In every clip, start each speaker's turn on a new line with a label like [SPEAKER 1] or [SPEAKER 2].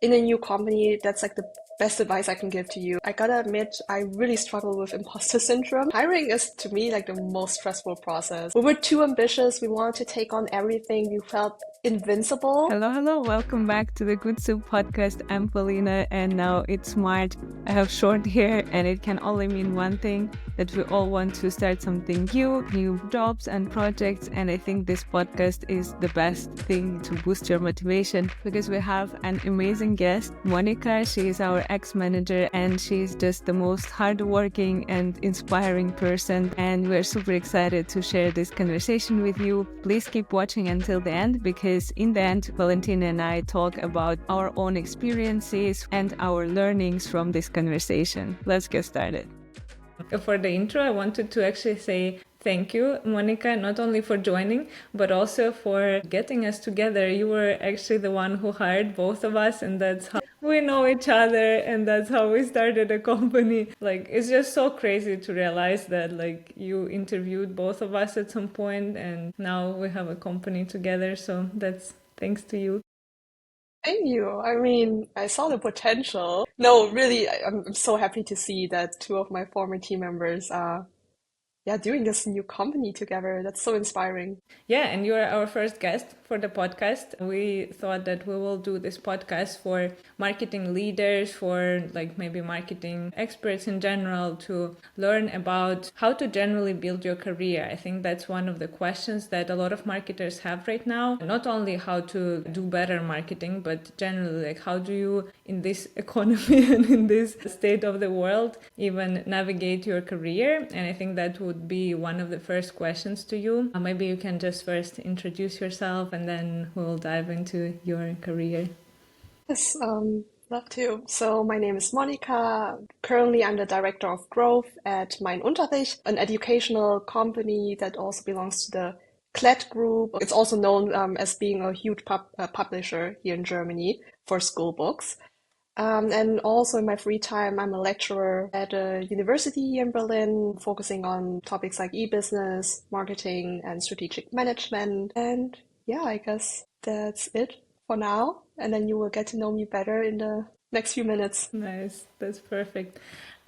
[SPEAKER 1] in a new company, that's like the best advice I can give to you. I gotta admit, I really struggle with imposter syndrome. Hiring is to me like the most stressful process. We were too ambitious. We wanted to take on everything. We felt invincible.
[SPEAKER 2] Hello. Welcome back to the Good Soup podcast. I'm Polina, and now it's March. I have short hair, and it can only mean one thing, that we all want to start something new jobs and projects. And I think this podcast is the best thing to boost your motivation, because we have an amazing guest, Monika. She is our ex-manager, and she's just the most hardworking and inspiring person. And we're super excited to share this conversation with you. Please keep watching until the end, because in the end, Valentina and I talk about our own experiences and our learnings from this conversation. Let's get started. For the intro, I wanted to actually say thank you, Monika, not only for joining, but also for getting us together. You were actually the one who hired both of us, and that's how we know each other, and that's how we started a company. Like, it's just so crazy to realize that, like, you interviewed both of us at some point, and now we have a company together. So that's thanks to you.
[SPEAKER 1] Thank you. I mean, I saw the potential. No, really, I'm so happy to see that two of my former team members are doing this new company together. That's so inspiring.
[SPEAKER 2] Yeah, and you are our first guest for the podcast. We thought that we will do this podcast for marketing leaders, for like maybe marketing experts in general, to learn about how to generally build your career. I think that's one of the questions that a lot of marketers have right now. Not only how to do better marketing, but generally like how do you, in this economy and in this state of the world, even navigate your career. And I think that would be one of the first questions to you. Maybe you can just first introduce yourself, and then we'll dive into your career.
[SPEAKER 1] Yes, love to. So my name is Monika. Currently, I'm the director of growth at meinUnterricht, an educational company that also belongs to the Klett Group. It's also known as being a huge publisher here in Germany for school books. And also in my free time, I'm a lecturer at a university here in Berlin, focusing on topics like e-business, marketing, and strategic management. And yeah, I guess that's it for now. And then you will get to know me better in the next few minutes.
[SPEAKER 2] Nice, that's perfect.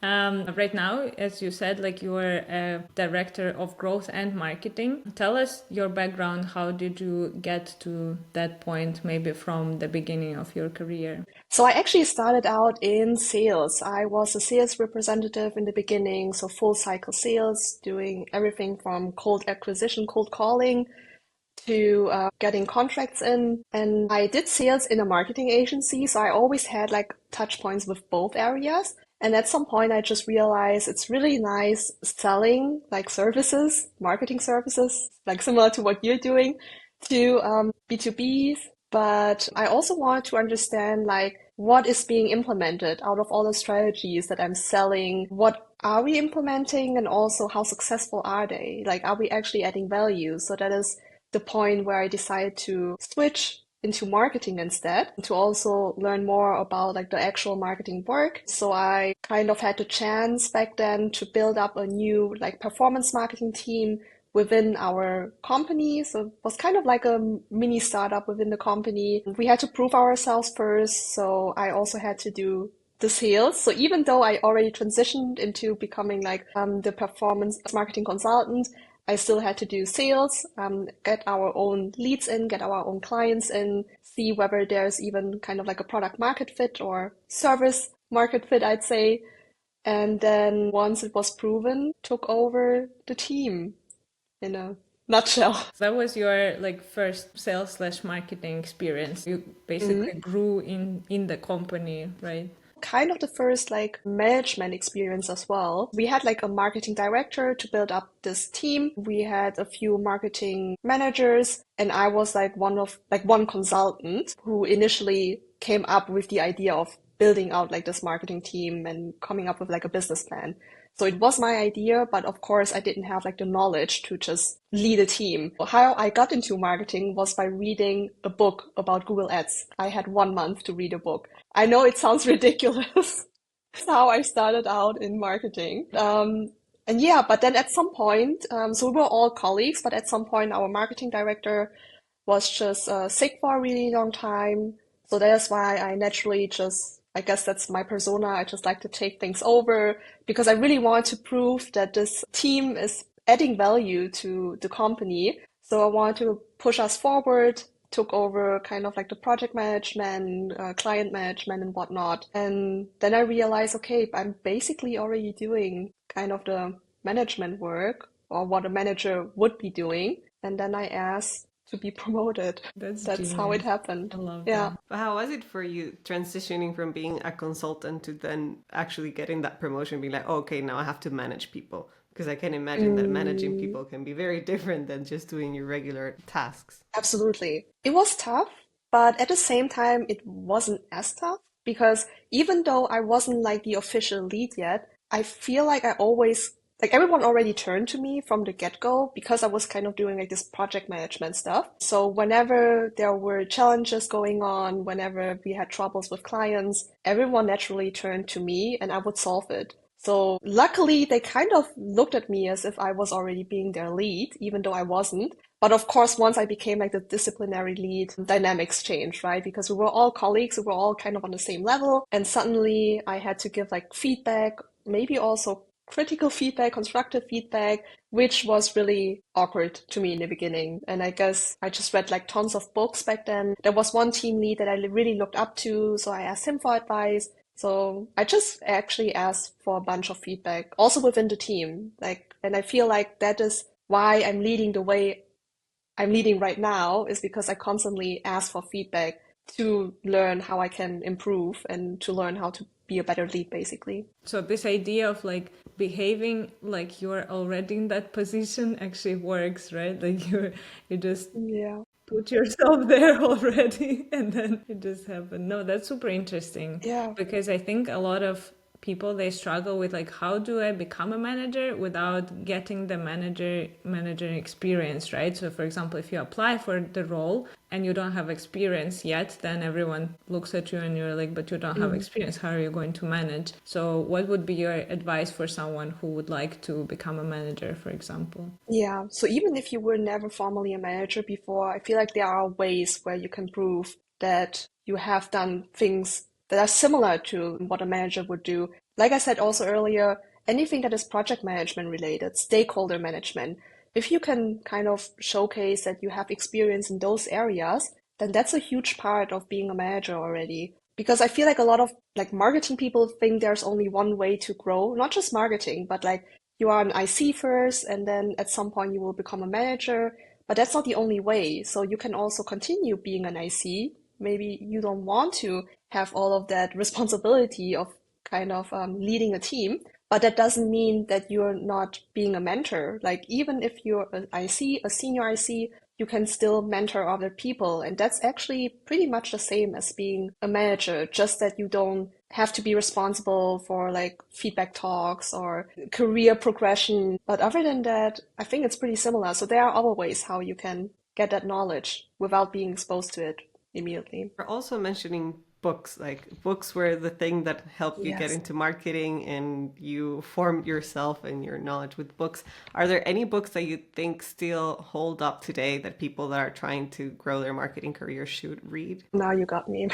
[SPEAKER 2] Right now, as you said, like you are a director of growth and marketing. Tell us your background. How did you get to that point, maybe from the beginning of your career?
[SPEAKER 1] So I actually started out in sales. I was a sales representative in the beginning, so full cycle sales, doing everything from cold acquisition, cold calling, to getting contracts in. And I did sales in a marketing agency, so I always had like touch points with both areas. And at some point, I just realized it's really nice selling like services, marketing services, like similar to what you're doing, to B2Bs. But I also want to understand like what is being implemented out of all the strategies that I'm selling. What are we implementing, and also how successful are they? Like, are we actually adding value? So that is the point where I decided to switch into marketing instead, to also learn more about like the actual marketing work. So I kind of had the chance back then to build up a new like performance marketing team within our company. So it was kind of like a mini startup within the company. We had to prove ourselves first. So I also had to do the sales. So even though I already transitioned into becoming like the performance marketing consultant, I still had to do sales, get our own leads in, get our own clients in, see whether there's even kind of like a product market fit or service market fit, I'd say. And then once it was proven, took over the team in a nutshell.
[SPEAKER 2] That was your like first sales/marketing experience. You basically grew in the company, right?
[SPEAKER 1] Kind of the first like management experience as well. We had like a marketing director to build up this team. We had a few marketing managers, and I was like one consultant who initially came up with the idea of building out like this marketing team and coming up with like a business plan. So it was my idea, but of course I didn't have like the knowledge to just lead a team. How I got into marketing was by reading a book about Google Ads. I had 1 month to read a book. I know it sounds ridiculous. That's how I started out in marketing. And yeah, but then at some point, so we were all colleagues, but at some point our marketing director was just sick for a really long time. So that's why I naturally just, I guess that's my persona. I just like to take things over because I really want to prove that this team is adding value to the company. So I want to push us forward, took over kind of like the project management, client management and whatnot. And then I realized, okay, I'm basically already doing kind of the management work or what a manager would be doing. And then I asked to be promoted.
[SPEAKER 2] That's
[SPEAKER 1] That's how it
[SPEAKER 2] genius.
[SPEAKER 1] happened.
[SPEAKER 2] I love
[SPEAKER 1] Yeah.
[SPEAKER 2] that.
[SPEAKER 3] But how was it for you transitioning from being a consultant to then actually getting that promotion, being like, oh, okay, now I have to manage people? Because I can imagine that managing
[SPEAKER 1] Mm,
[SPEAKER 3] people can be very different than just doing your regular tasks.
[SPEAKER 1] absolutely. It was tough, but at the same time, it wasn't as tough because even though I wasn't like the official lead yet, I feel like I always, like everyone already turned to me from the get-go because I was kind of doing like this project management stuff. So whenever there were challenges going on, whenever we had troubles with clients, everyone naturally turned to me and I would solve it. So luckily, they kind of looked at me as if I was already being their lead, even though I wasn't. But of course, once I became like the disciplinary lead, dynamics changed, right? Because we were all colleagues, we were all kind of on the same level. And suddenly I had to give like feedback, maybe also critical feedback, constructive feedback, which was really awkward to me in the beginning. And I guess I just read like tons of books back then. There was one team lead that I really looked up to, so I asked him for advice. So I just actually asked for a bunch of feedback, also within the team. Like, and I feel like that is why I'm leading the way I'm leading right now is because I constantly ask for feedback to learn how I can improve and to learn how to be a better lead, basically.
[SPEAKER 2] So this idea of like behaving like you're already in that position actually works, right? Like you just
[SPEAKER 1] Yeah.
[SPEAKER 2] put yourself there already and then it just happened. No, that's super interesting
[SPEAKER 1] Yeah.
[SPEAKER 2] because I think a lot of people they struggle with like how do I become a manager without getting the manager experience, right? So for example, if you apply for the role and you don't have experience yet, then everyone looks at you and you're like, but you don't have
[SPEAKER 1] Mm.
[SPEAKER 2] experience, how are you going to manage? So what would be your advice for someone who would like to become a manager, for example?
[SPEAKER 1] Yeah. So even if you were never formally a manager before, I feel like there are ways where you can prove that you have done things that are similar to what a manager would do. Like I said also earlier, anything that is project management related, stakeholder management, if you can kind of showcase that you have experience in those areas, then that's a huge part of being a manager already. Because I feel like a lot of like marketing people think there's only one way to grow, not just marketing, but like you are an IC first, and then at some point you will become a manager. But that's not the only way. So you can also continue being an IC. Maybe you don't want to have all of that responsibility of kind of leading a team, but that doesn't mean that you're not being a mentor. Like even if you're an IC, a senior IC, you can still mentor other people. And that's actually pretty much the same as being a manager, just that you don't have to be responsible for like feedback talks or career progression. But other than that, I think it's pretty similar. So there are other ways how you can get that knowledge without being exposed to it immediately.
[SPEAKER 3] You're also mentioning books, like books were the thing that helped you get
[SPEAKER 1] Yes.
[SPEAKER 3] into marketing and you formed yourself and your knowledge with books. Are there any books that you think still hold up today that people that are trying to grow their marketing career should read?
[SPEAKER 1] Now you got me.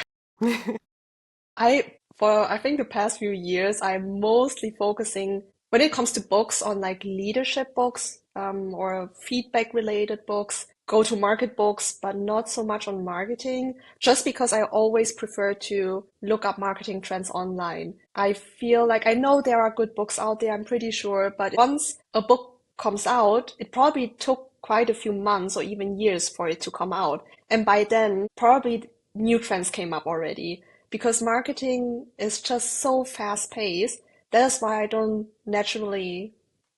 [SPEAKER 1] I think the past few years, I'm mostly focusing when it comes to books on like leadership books, or feedback related books, go to market books, but not so much on marketing, just because I always prefer to look up marketing trends online. I feel like I know there are good books out there, I'm pretty sure, but once a book comes out, it probably took quite a few months or even years for it to come out. And by then, probably new trends came up already because marketing is just so fast paced. That is why I don't naturally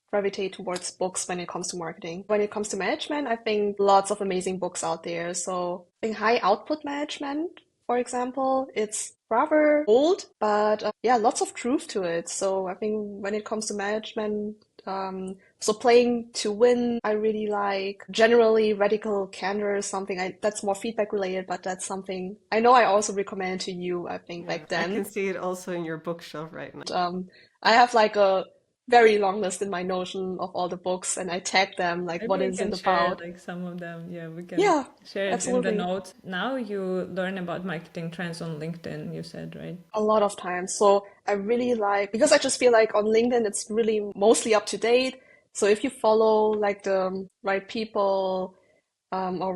[SPEAKER 1] gravitate towards books when it comes to marketing. When it comes to management, I think lots of amazing books out there. So I think High Output Management, for example, it's rather old, but yeah, lots of truth to it. So I think when it comes to management, so Playing to Win, I really like. Generally, Radical Candor is something that's more feedback related, but that's something I know I also recommended to you, I think,
[SPEAKER 3] Yeah,
[SPEAKER 1] back
[SPEAKER 3] I can
[SPEAKER 1] then.
[SPEAKER 3] see it also in your bookshelf right now.
[SPEAKER 1] Um, I have like a very long list in my Notion of all the books, and I tag them like,
[SPEAKER 2] Maybe
[SPEAKER 1] what
[SPEAKER 2] we
[SPEAKER 1] is
[SPEAKER 2] can
[SPEAKER 1] it
[SPEAKER 2] share
[SPEAKER 1] about?
[SPEAKER 2] like some of them. Yeah, we can
[SPEAKER 1] Yeah,
[SPEAKER 2] share it in the
[SPEAKER 1] absolutely.
[SPEAKER 2] notes. Now you learn about marketing trends on LinkedIn, you said, right?
[SPEAKER 1] A lot of times. So I really like, because I just feel like on LinkedIn, it's really mostly up to date. So if you follow like the right people, or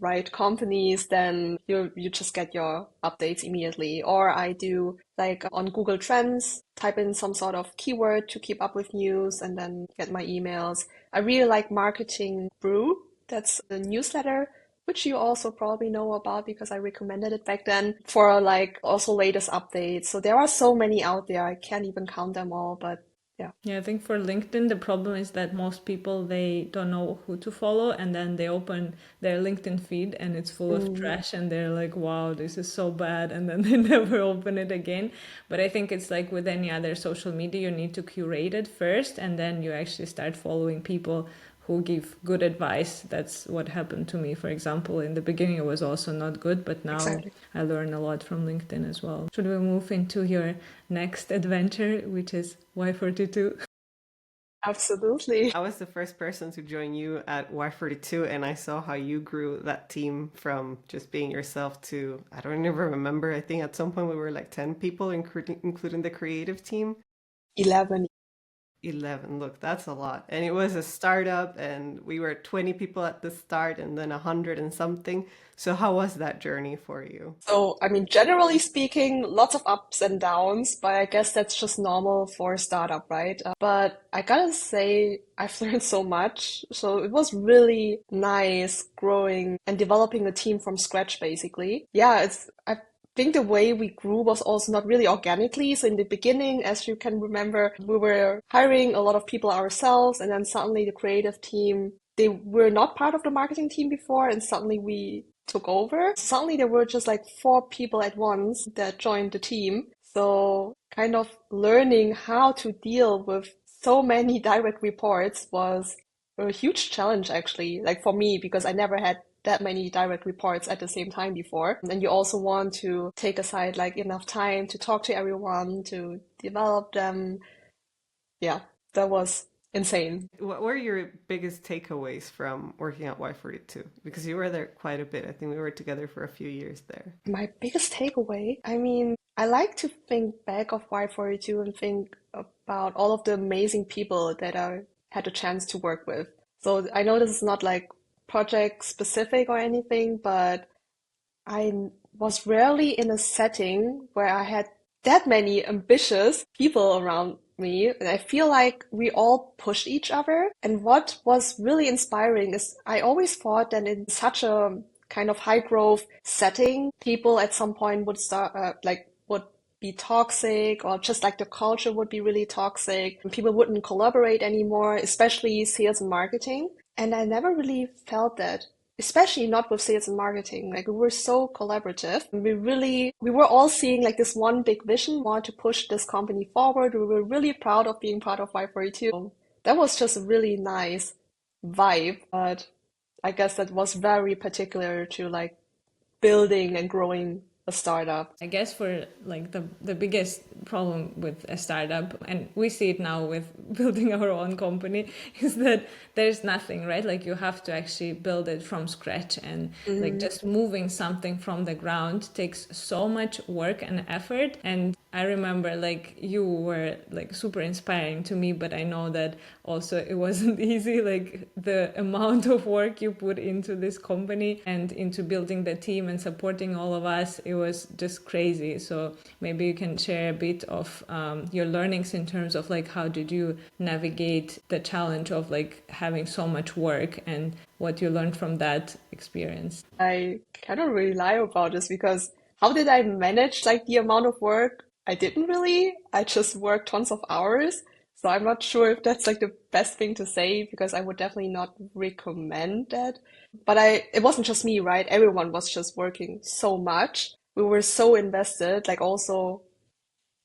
[SPEAKER 1] right companies, then you just get your updates immediately. Or I do like on Google Trends, type in some sort of keyword to keep up with news and then get my emails. I really like Marketing Brew. That's the newsletter, which you also probably know about because I recommended it back then for like also latest updates. So there are so many out there. I can't even count them all, but yeah.
[SPEAKER 2] Yeah, I think for LinkedIn, the problem is that most people they don't know who to follow, and then they open their LinkedIn feed and it's full of
[SPEAKER 1] Mm,
[SPEAKER 2] trash, and they're like, "Wow, this is so bad," and then they never open it again. But I think it's like with any other social media, you need to curate it first, and then you actually start following people who give good advice. That's what happened to me, for example. In the beginning, it was also not good, but now
[SPEAKER 1] exactly.
[SPEAKER 2] I learn a lot from LinkedIn as well. Should we move into your next adventure, which is Y42?
[SPEAKER 1] Absolutely.
[SPEAKER 3] I was the first person to join you at Y42, and I saw how you grew that team from just being yourself to, I don't even remember, I think at some point we were like 10 people, including the creative team.
[SPEAKER 1] 11.
[SPEAKER 3] 11, look, that's a lot. And it was a startup, and we were 20 people at the start and then 100 and something. So, how was that journey for you?
[SPEAKER 1] So, I mean, generally speaking, lots of ups and downs, but I guess that's just normal for a startup, right? But I gotta say, I've learned so much. So it was really nice growing and developing a team from scratch, basically. Yeah, I think the way we grew was also not really organically. So in the beginning, as you can remember, we were hiring a lot of people ourselves, and then suddenly the creative team, they were not part of the marketing team before, and suddenly we took over. Suddenly there were just like four people at once that joined the team. So kind of learning how to deal with so many direct reports was a huge challenge actually, like for me, because I never had that many direct reports at the same time before. And you also want to take aside like enough time to talk to everyone, to develop them. Yeah, that was insane.
[SPEAKER 3] What were your biggest takeaways from working at Y42? Because you were there quite a bit. I think we were together for a few years there.
[SPEAKER 1] My biggest takeaway, I mean, I like to think back of Y42 and think about all of the amazing people that I had a chance to work with. So I know this is not like project specific or anything, but I was rarely in a setting where I had that many ambitious people around me. And I feel like we all pushed each other. And what was really inspiring is I always thought that in such a kind of high growth setting, people at some point would start, would be toxic, or just like the culture would be really toxic and people wouldn't collaborate anymore, especially sales and marketing. And I never really felt that, especially not with sales and marketing. Like we were so collaborative. We were all seeing like this one big vision, want to push this company forward. We were really proud of being part of Y42. That was just a really nice vibe. But I guess that was very particular to like building and growing a startup.
[SPEAKER 2] I guess for like the biggest problem with a startup, and we see it now with building our own company, is that there's nothing, right? Like you have to actually build it from scratch, and like
[SPEAKER 1] Mm,
[SPEAKER 2] just moving something from the ground takes so much work and effort. And I remember like you were like super inspiring to me, but I know that also it wasn't easy. Like the amount of work you put into this company and into building the team and supporting all of us, it was just crazy. So maybe you can share a bit of your learnings in terms of like how did you navigate the challenge of like having so much work and what you learned from that experience.
[SPEAKER 1] I cannot really lie about this because how did I manage like the amount of work? I didn't really. I just worked tons of hours. So I'm not sure if that's like the best thing to say because I would definitely not recommend that. But it wasn't just me, right? Everyone was just working so much. We were so invested, like also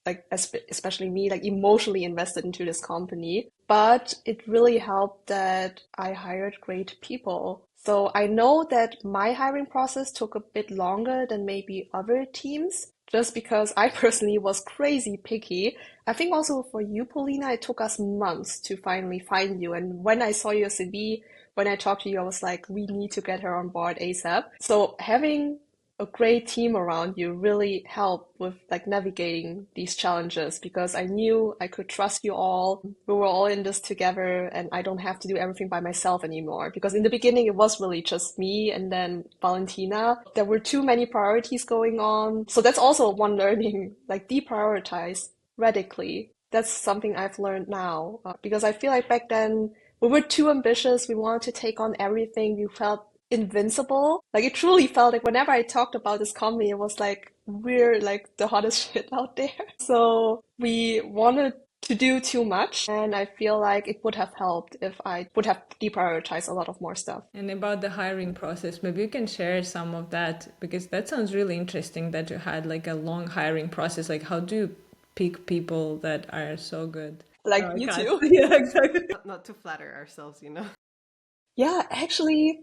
[SPEAKER 1] like especially me, like emotionally invested into this company. But it really helped that I hired great people. So I know that my hiring process took a bit longer than maybe other teams, just because I personally was crazy picky. I think also for you, Paulina, it took us months to finally find you. And when I saw your CV, when I talked to you, I was like, we need to get her on board ASAP. So having a great team around you really helped with like navigating these challenges because I knew I could trust you all. We were all in this together and I don't have to do everything by myself anymore. Because in the beginning, it was really just me and then Valentina. There were too many priorities going on. So that's also one learning, like deprioritize radically. That's something I've learned now because I feel like back then we were too ambitious. We wanted to take on everything. We felt invincible. Like it truly felt like whenever I talked about this company, it was like we're like the hottest shit out there. So we wanted to do too much, and I feel like it would have helped if I would have deprioritized a lot of more stuff.
[SPEAKER 2] And about the hiring process, maybe you can share some of that because that sounds really interesting that you had like a long hiring process. Like, how do you pick people that are so good?
[SPEAKER 1] Like
[SPEAKER 2] No, I
[SPEAKER 1] you
[SPEAKER 2] can't.
[SPEAKER 1] too.
[SPEAKER 2] Yeah, exactly.
[SPEAKER 3] Not to flatter ourselves, you know.
[SPEAKER 1] Yeah, actually,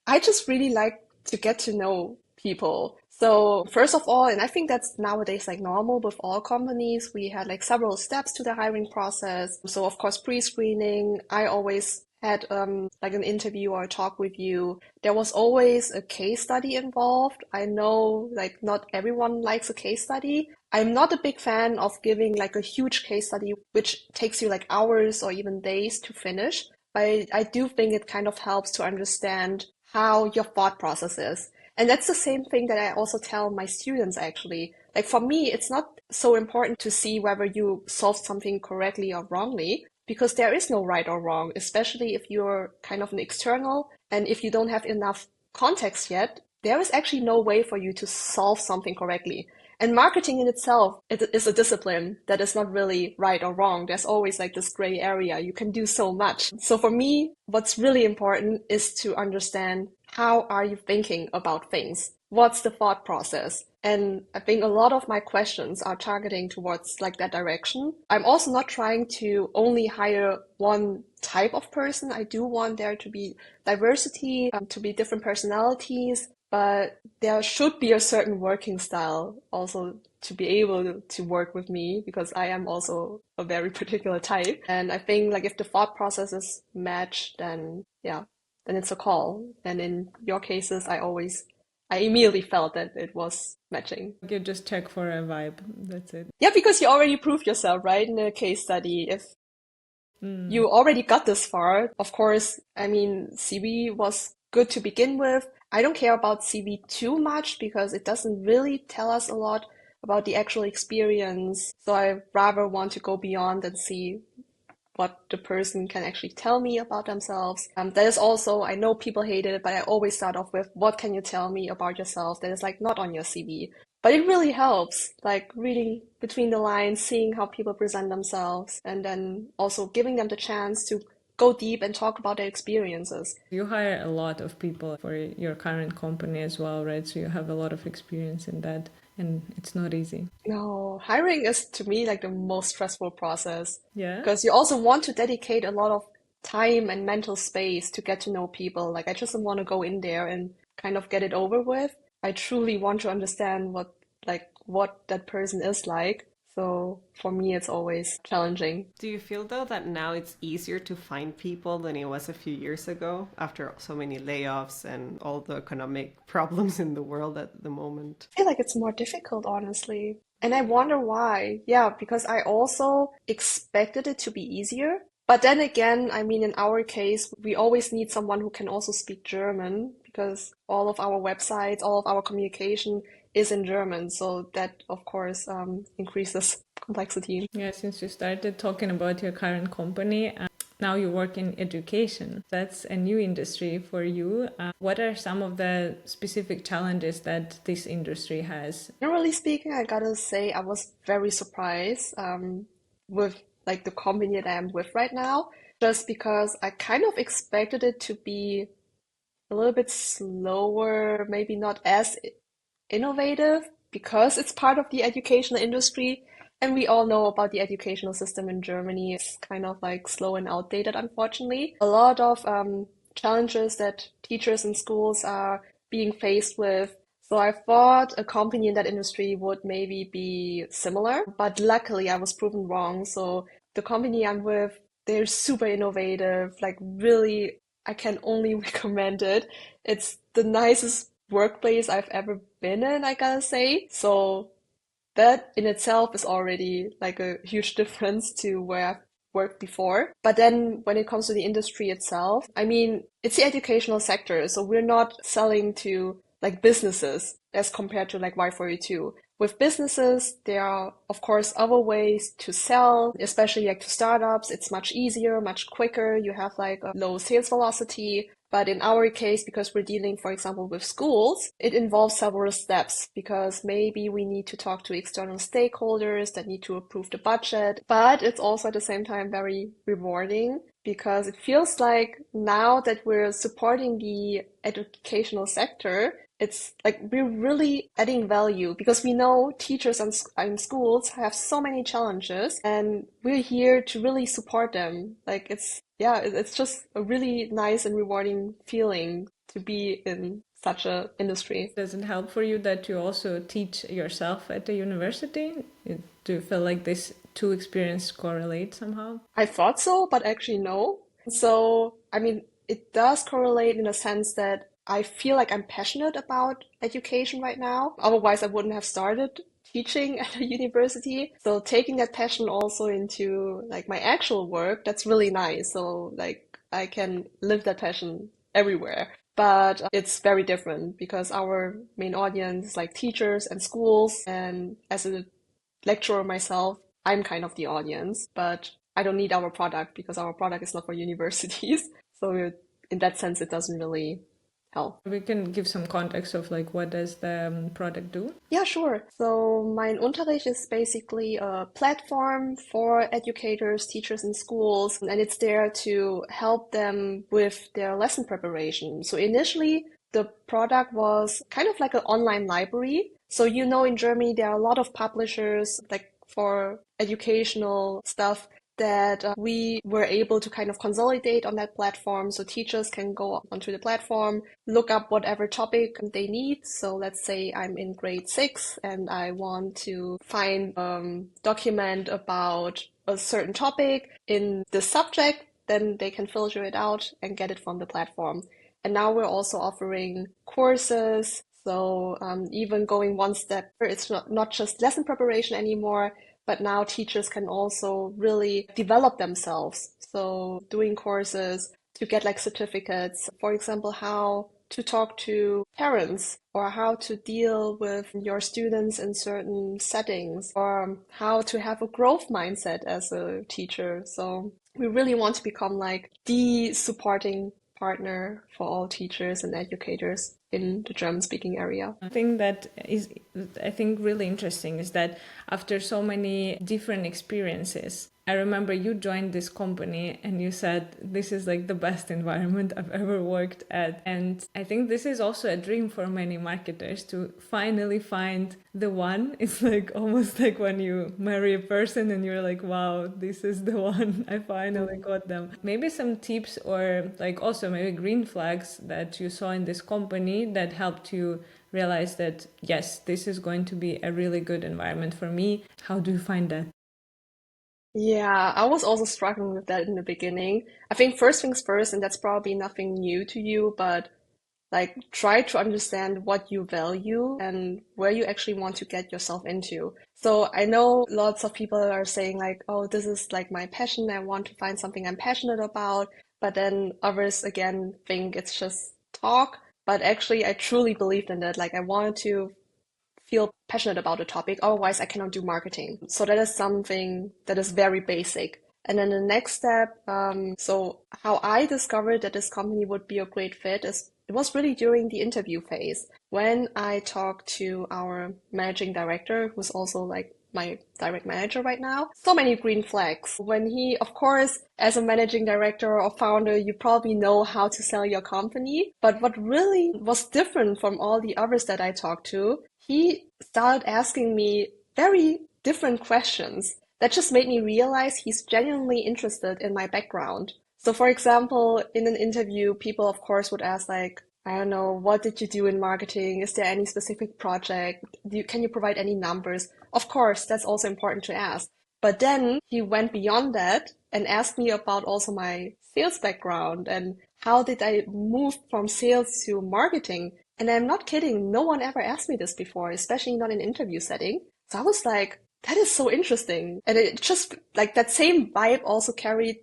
[SPEAKER 1] I just really like to get to know people. So first of all, and I think that's nowadays like normal with all companies, we had like several steps to the hiring process. So of course, pre-screening, I always had like an interview or a talk with you. There was always a case study involved. I know like not everyone likes a case study. I'm not a big fan of giving like a huge case study, which takes you like hours or even days to finish. I do think it kind of helps to understand how your thought process is. And that's the same thing that I also tell my students actually. Like for me, it's not so important to see whether you solved something correctly or wrongly, because there is no right or wrong, especially if you're kind of an external and if you don't have enough context yet, there is actually no way for you to solve something correctly. And marketing in itself it is a discipline that is not really right or wrong. There's always like this gray area. You can do so much. So for me, what's really important is to understand how are you thinking about things? What's the thought process? And I think a lot of my questions are targeting towards like that direction. I'm also not trying to only hire one type of person. I do want there to be diversity, to be different personalities, but there should be a certain working style also to be able to work with me because I am also a very particular type. And I think like if the thought processes match, then yeah, then it's a call. And in your cases, I immediately felt that it was matching.
[SPEAKER 2] You just check for a vibe. That's it.
[SPEAKER 1] Yeah, because you already proved yourself, right? In a case study, if you already got this far. Of course, I mean, CV was good to begin with. I don't care about CV too much because it doesn't really tell us a lot about the actual experience. So I rather want to go beyond and see what the person can actually tell me about themselves. That is also, I know people hate it, but I always start off with, what can you tell me about yourself that is like not on your CV? But it really helps, like reading between the lines, seeing how people present themselves, and then also giving them the chance to go deep and talk about their experiences.
[SPEAKER 2] You hire a lot of people for your current company as well, right? So you have a lot of experience in that, and it's not easy.
[SPEAKER 1] No, hiring is to me like the most stressful process
[SPEAKER 2] Yeah.
[SPEAKER 1] because you also want to dedicate a lot of time and mental space to get to know people. Like I just don't want to go in there and kind of get it over with. I truly want to understand what that person is like. So for me, it's always challenging.
[SPEAKER 3] Do you feel though that now it's easier to find people than it was a few years ago after so many layoffs and all the economic problems in the world at the moment?
[SPEAKER 1] I feel like it's more difficult, honestly. And I wonder why. Yeah, because I also expected it to be easier. But then again, I mean, in our case, we always need someone who can also speak German because all of our websites, all of our communication is in German. So that, of course, increases complexity.
[SPEAKER 2] Yeah, since you started talking about your current company, now you work in education. That's a new industry for you. What are some of the specific challenges that this industry has?
[SPEAKER 1] Generally speaking, I gotta say I was very surprised with like the company that I am with right now, just because I kind of expected it to be a little bit slower, maybe not as innovative because it's part of the educational industry. And we all know about the educational system in Germany. It's kind of like slow and outdated, unfortunately. A lot of challenges that teachers and schools are being faced with. So I thought a company in that industry would maybe be similar, but luckily I was proven wrong. So the company I'm with, they're super innovative, like really, I can only recommend it. It's the nicest workplace I've ever been in, I gotta say. So that in itself is already like a huge difference to where I've worked before. But then when it comes to the industry itself, I mean, it's the educational sector. So we're not selling to like businesses as compared to like Y42. With businesses, there are, of course, other ways to sell, especially like to startups. It's much easier, much quicker. You have like a low sales velocity. But in our case, because we're dealing, for example, with schools, it involves several steps because maybe we need to talk to external stakeholders that need to approve the budget. But it's also at the same time very rewarding because it feels like now that we're supporting the educational sector, it's like we're really adding value because we know teachers and schools have so many challenges and we're here to really support them. Like yeah, it's just a really nice and rewarding feeling to be in such a industry.
[SPEAKER 2] Does it help for you that you also teach yourself at the university? Do you feel like these two experiences correlate somehow?
[SPEAKER 1] I thought so, but actually no. So, I mean, it does correlate in a sense that I feel like I'm passionate about education right now. Otherwise, I wouldn't have started teaching at a university. So taking that passion also into like my actual work, that's really nice. So like I can live that passion everywhere. But it's very different because our main audience is like teachers and schools. And as a lecturer myself, I'm kind of the audience, but I don't need our product because our product is not for universities. So in that sense, it doesn't really help.
[SPEAKER 2] We can give some context of like what does the product do?
[SPEAKER 1] Yeah, sure. So meinUnterricht is basically a platform for educators, teachers in schools, and it's there to help them with their lesson preparation. So initially, the product was kind of like an online library. So in Germany, there are a lot of publishers like for educational stuff that we were able to kind of consolidate on that platform. So teachers can go onto the platform, look up whatever topic they need. So let's say I'm in grade 6 and I want to find a document about a certain topic in the subject, then they can filter it out and get it from the platform. And now we're also offering courses. So even going one step, it's not just lesson preparation anymore, but now teachers can also really develop themselves. So doing courses to get like certificates, for example, how to talk to parents or how to deal with your students in certain settings or how to have a growth mindset as a teacher. So we really want to become like the supporting partner for all teachers and educators in the German speaking area.
[SPEAKER 2] I think that is, I think, really interesting is that after so many different experiences, I remember you joined this company and you said this is like the best environment I've ever worked at. And I think this is also a dream for many marketers to finally find the one. It's like almost like when you marry a person and you're like, wow, this is the one. I finally got them. Maybe some tips or like also maybe green flags that you saw in this company that helped you realize that, yes, this is going to be a really good environment for me. How do you find that?
[SPEAKER 1] Yeah, I was also struggling with that in the beginning. I think first things first, and that's probably nothing new to you, but like try to understand what you value and where you actually want to get yourself into. So I know lots of people are saying like, oh, this is like my passion. I want to find something I'm passionate about. But then others again think it's just talk. But actually, I truly believed in that. Like I wanted to feel passionate about the topic. Otherwise, I cannot do marketing. So that is something that is very basic. And then the next step, so how I discovered that this company would be a great fit is it was really during the interview phase when I talked to our managing director, who's also like my direct manager right now. So many green flags. When he, of course, as a managing director or founder, you probably know how to sell your company. But what really was different from all the others that I talked to, he started asking me very different questions that just made me realize he's genuinely interested in my background. So for example, in an interview, people of course would ask like, I don't know, what did you do in marketing? Is there any specific project? Can you provide any numbers? Of course, that's also important to ask. But then he went beyond that and asked me about also my sales background and how did I move from sales to marketing? And I'm not kidding, no one ever asked me this before, especially not in an interview setting. So I was like, that is so interesting. And it just like that same vibe also carried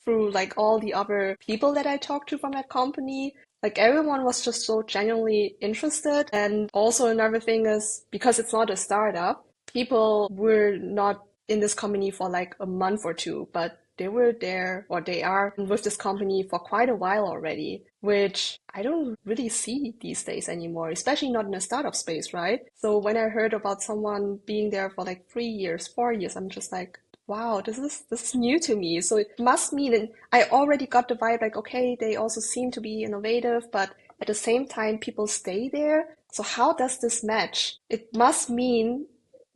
[SPEAKER 1] through like all the other people that I talked to from that company. Like everyone was just so genuinely interested. And also another thing is because it's not a startup, people were not in this company for like a month or two, but they were there or they are with this company for quite a while already, which I don't really see these days anymore, especially not in a startup space, right? So when I heard about someone being there for like 3 years, 4 years, I'm just like, wow, this is new to me. So it must mean, and I already got the vibe like, okay, they also seem to be innovative, but at the same time, people stay there. So how does this match? It must mean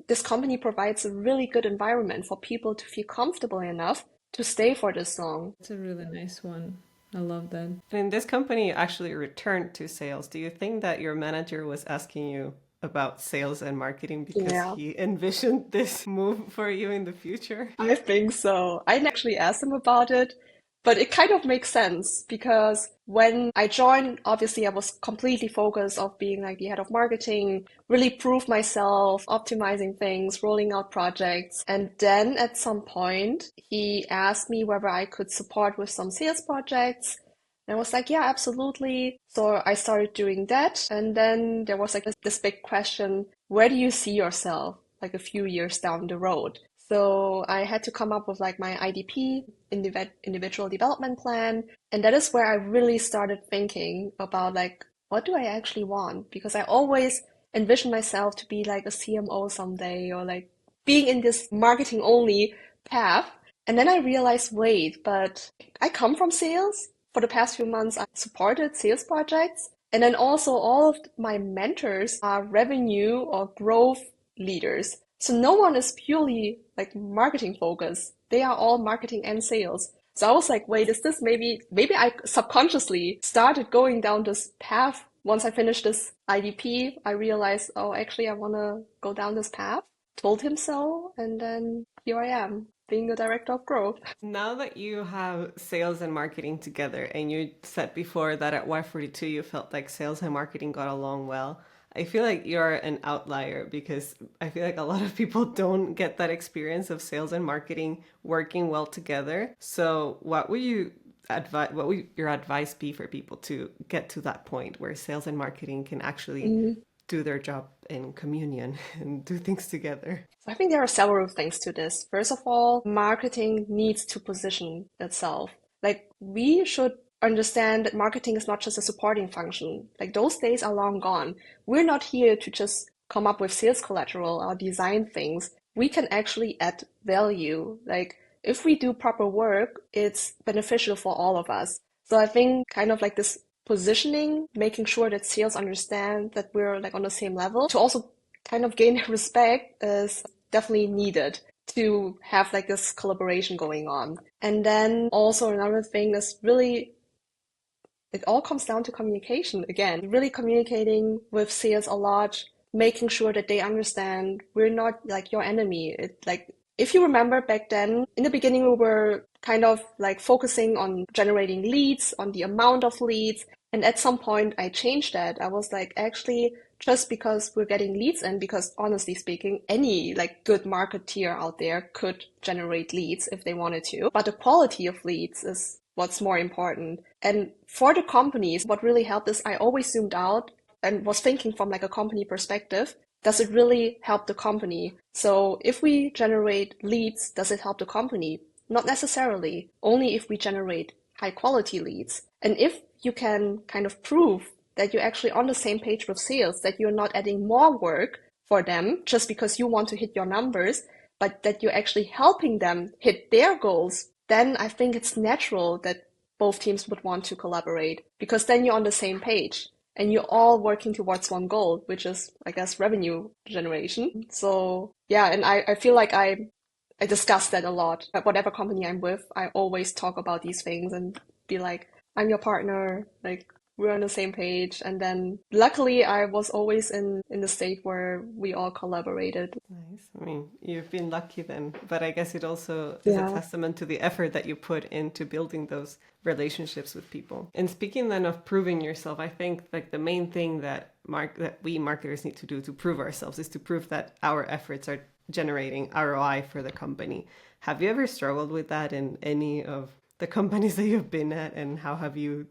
[SPEAKER 1] this company provides a really good environment for people to feel comfortable enough to stay for this long.
[SPEAKER 2] It's a really nice one. I love that.
[SPEAKER 3] And this company actually returned to sales. Do you think that your manager was asking you about sales and marketing because
[SPEAKER 1] Yeah.
[SPEAKER 3] he envisioned this move for you in the future?
[SPEAKER 1] I think so. I didn't actually ask them about it, but it kind of makes sense because when I joined, obviously I was completely focused of being like the head of marketing, really prove myself, optimizing things, rolling out projects. And then at some point, he asked me whether I could support with some sales projects. And I was like, yeah, absolutely. So I started doing that. And then there was like this big question, where do you see yourself like a few years down the road? So I had to come up with like my IDP, individual development plan. And that is where I really started thinking about like, what do I actually want? Because I always envisioned myself to be like a CMO someday or like being in this marketing only path. And then I realized, wait, but I come from sales. For the past few months, I supported sales projects. And then also all of my mentors are revenue or growth leaders. So no one is purely like marketing focused. They are all marketing and sales. So I was like, wait, is this maybe I subconsciously started going down this path. Once I finished this IDP, I realized, oh, actually, I want to go down this path. Told him so. And then here I am, being the director of growth.
[SPEAKER 3] Now that you have sales and marketing together, and you said before that at Y42 you felt like sales and marketing got along well, I feel like you're an outlier because I feel like a lot of people don't get that experience of sales and marketing working well together. So, what would your advice be for people to get to that point where sales and marketing can actually do their job in communion and do things together?
[SPEAKER 1] So I think there are several things to this. First of all, marketing needs to position itself. Like we should understand that marketing is not just a supporting function. Like those days are long gone. We're not here to just come up with sales collateral or design things. We can actually add value. Like if we do proper work, it's beneficial for all of us. So I think kind of like this positioning, making sure that sales understand that we're like on the same level to also kind of gain respect is definitely needed to have like this collaboration going on. And then also another thing is really it all comes down to communication again, really communicating with sales a lot, making sure that they understand we're not like your enemy. It like if you remember back then, in the beginning we were kind of like focusing on generating leads, on the amount of leads. And at some point I changed that. I was like, actually, just because we're getting leads in, because honestly speaking, any like good marketeer out there could generate leads if they wanted to. But the quality of leads is what's more important. And for the companies, what really helped is I always zoomed out and was thinking from like a company perspective. Does it really help the company? So if we generate leads, does it help the company? Not necessarily, only if we generate high quality leads. And if you can kind of prove that you're actually on the same page with sales, that you're not adding more work for them just because you want to hit your numbers, but that you're actually helping them hit their goals, then I think it's natural that both teams would want to collaborate because then you're on the same page and you're all working towards one goal, which is, I guess, revenue generation. So yeah, and I feel like I discuss that a lot. At whatever company I'm with, I always talk about these things and be like, I'm your partner. Like, we're on the same page. And then luckily I was always in the state where we all collaborated.
[SPEAKER 3] Nice. I mean, you've been lucky then, but I guess it also is a
[SPEAKER 1] Yeah.
[SPEAKER 3] testament to the effort that you put into building those relationships with people. And speaking then of proving yourself, I think like the main thing that we marketers need to do to prove ourselves is to prove that our efforts are generating ROI for the company. Have you ever struggled with that in any of the companies that you've been at, and how have you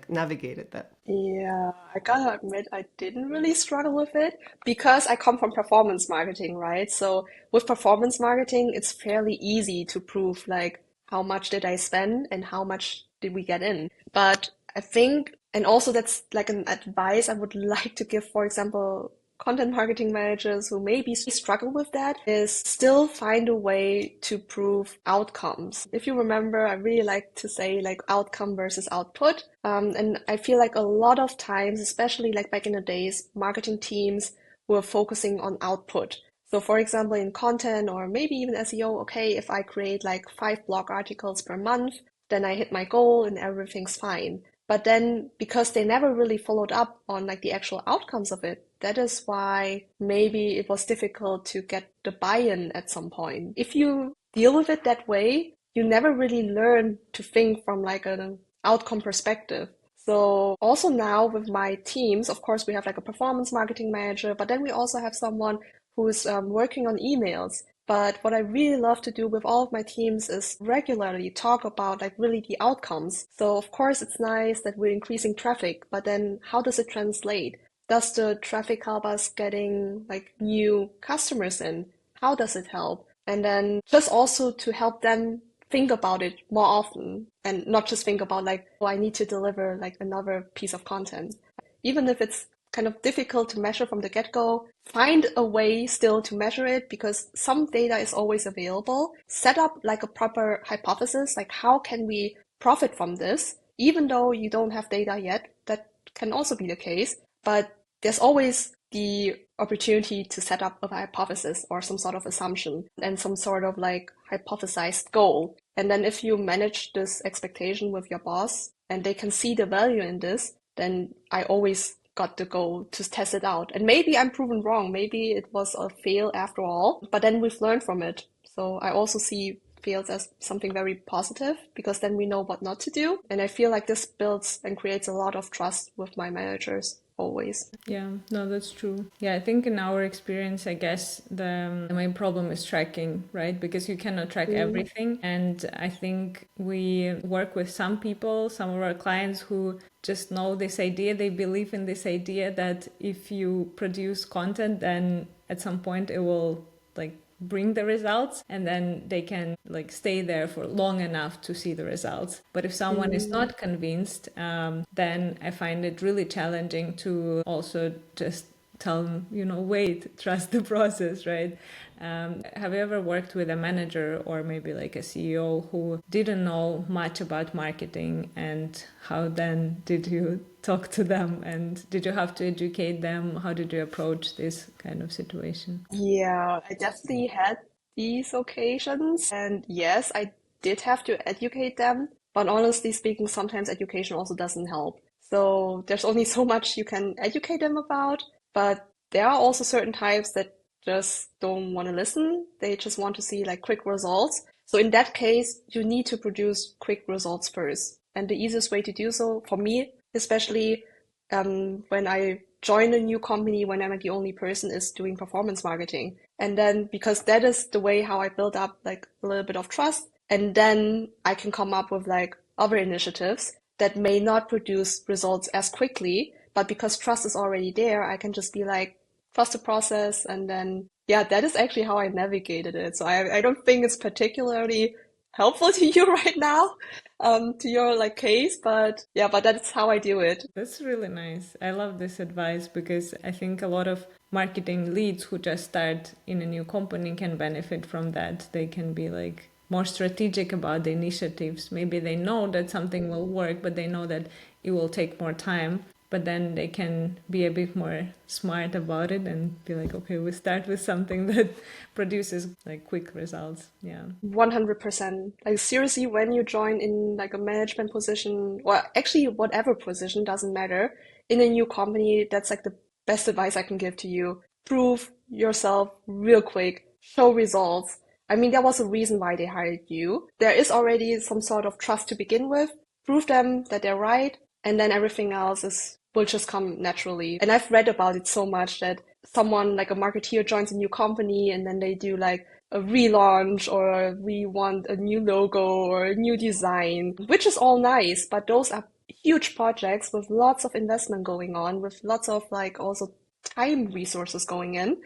[SPEAKER 3] navigated that?
[SPEAKER 1] Yeah, I gotta admit, I didn't really struggle with it because I come from performance marketing, right? So with performance marketing, it's fairly easy to prove like how much did I spend and how much did we get in. But I think, and also that's like an advice I would like to give, for example, content marketing managers who maybe struggle with that is still find a way to prove outcomes. If you remember, I really like to say like outcome versus output. And I feel like a lot of times, especially like back in the days, marketing teams were focusing on output. So for example, in content or maybe even SEO, okay, if I create like 5 blog articles per month, then I hit my goal and everything's fine. But then because they never really followed up on like the actual outcomes of it, that is why maybe it was difficult to get the buy-in at some point. If you deal with it that way, you never really learn to think from like an outcome perspective. So also now with my teams, of course, we have like a performance marketing manager, but then we also have someone who's working on emails. But what I really love to do with all of my teams is regularly talk about like really the outcomes. So of course it's nice that we're increasing traffic, but then how does it translate? Does the traffic help us getting like new customers in? How does it help? And then just also to help them think about it more often and not just think about like, oh, I need to deliver like another piece of content. Even if it's kind of difficult to measure from the get-go, find a way still to measure it because some data is always available. Set up like a proper hypothesis, like how can we profit from this? Even though you don't have data yet, that can also be the case, but there's always the opportunity to set up a hypothesis or some sort of assumption and some sort of like hypothesized goal. And then if you manage this expectation with your boss and they can see the value in this, then I always got the goal to test it out. And maybe I'm proven wrong. Maybe it was a fail after all, but then we've learned from it. So I also see fails as something very positive because then we know what not to do. And I feel like this builds and creates a lot of trust with my managers always.
[SPEAKER 2] Yeah, no, that's true. Yeah, I think in our experience, I guess the main problem is tracking, right? Because you cannot track everything. And I think we work with some people, some of our clients who just know this idea. They believe in this idea that if you produce content, then at some point it will like bring the results and then they can like stay there for long enough to see the results. But if someone is not convinced, then I find it really challenging to also just tell them, wait, trust the process, right? Have you ever worked with a manager or maybe like a CEO who didn't know much about marketing, and how then did you talk to them, and did you have to educate them? How did you approach this kind of situation?
[SPEAKER 1] Yeah, I definitely had these occasions. And yes, I did have to educate them. But honestly speaking, sometimes education also doesn't help. So there's only so much you can educate them about. But there are also certain types that just don't want to listen. They just want to see like quick results. So in that case, you need to produce quick results first. And the easiest way to do so for me, especially when I join a new company, when I'm the only person, is doing performance marketing. And then because that is the way how I build up like a little bit of trust. And then I can come up with like other initiatives that may not produce results as quickly, but because trust is already there, I can just be like, trust the process. And then, yeah, that is actually how I navigated it. So I don't think it's particularly helpful to you right now, to your like case, but yeah, but that's how I do it.
[SPEAKER 2] That's really nice. I love this advice because I think a lot of marketing leads who just start in a new company can benefit from that. They can be like more strategic about the initiatives. Maybe they know that something will work, but they know that it will take more time. but then they can be a bit more smart about it and be like, okay, we start with something that produces like quick results. Yeah.
[SPEAKER 1] 100%. Like seriously, when you join in like a management position, or actually whatever position, doesn't matter, in a new company, that's like the best advice I can give to you. Prove yourself real quick, show results. I mean, there was a reason why they hired you. There is already some sort of trust to begin with. Prove them that they're right, and then everything else is will just come naturally. And I've read about it so much that someone like a marketeer joins a new company and then they do like a relaunch, or we want a new logo or a new design, which is all nice, but those are huge projects with lots of investment going on, with lots of like also time resources going in,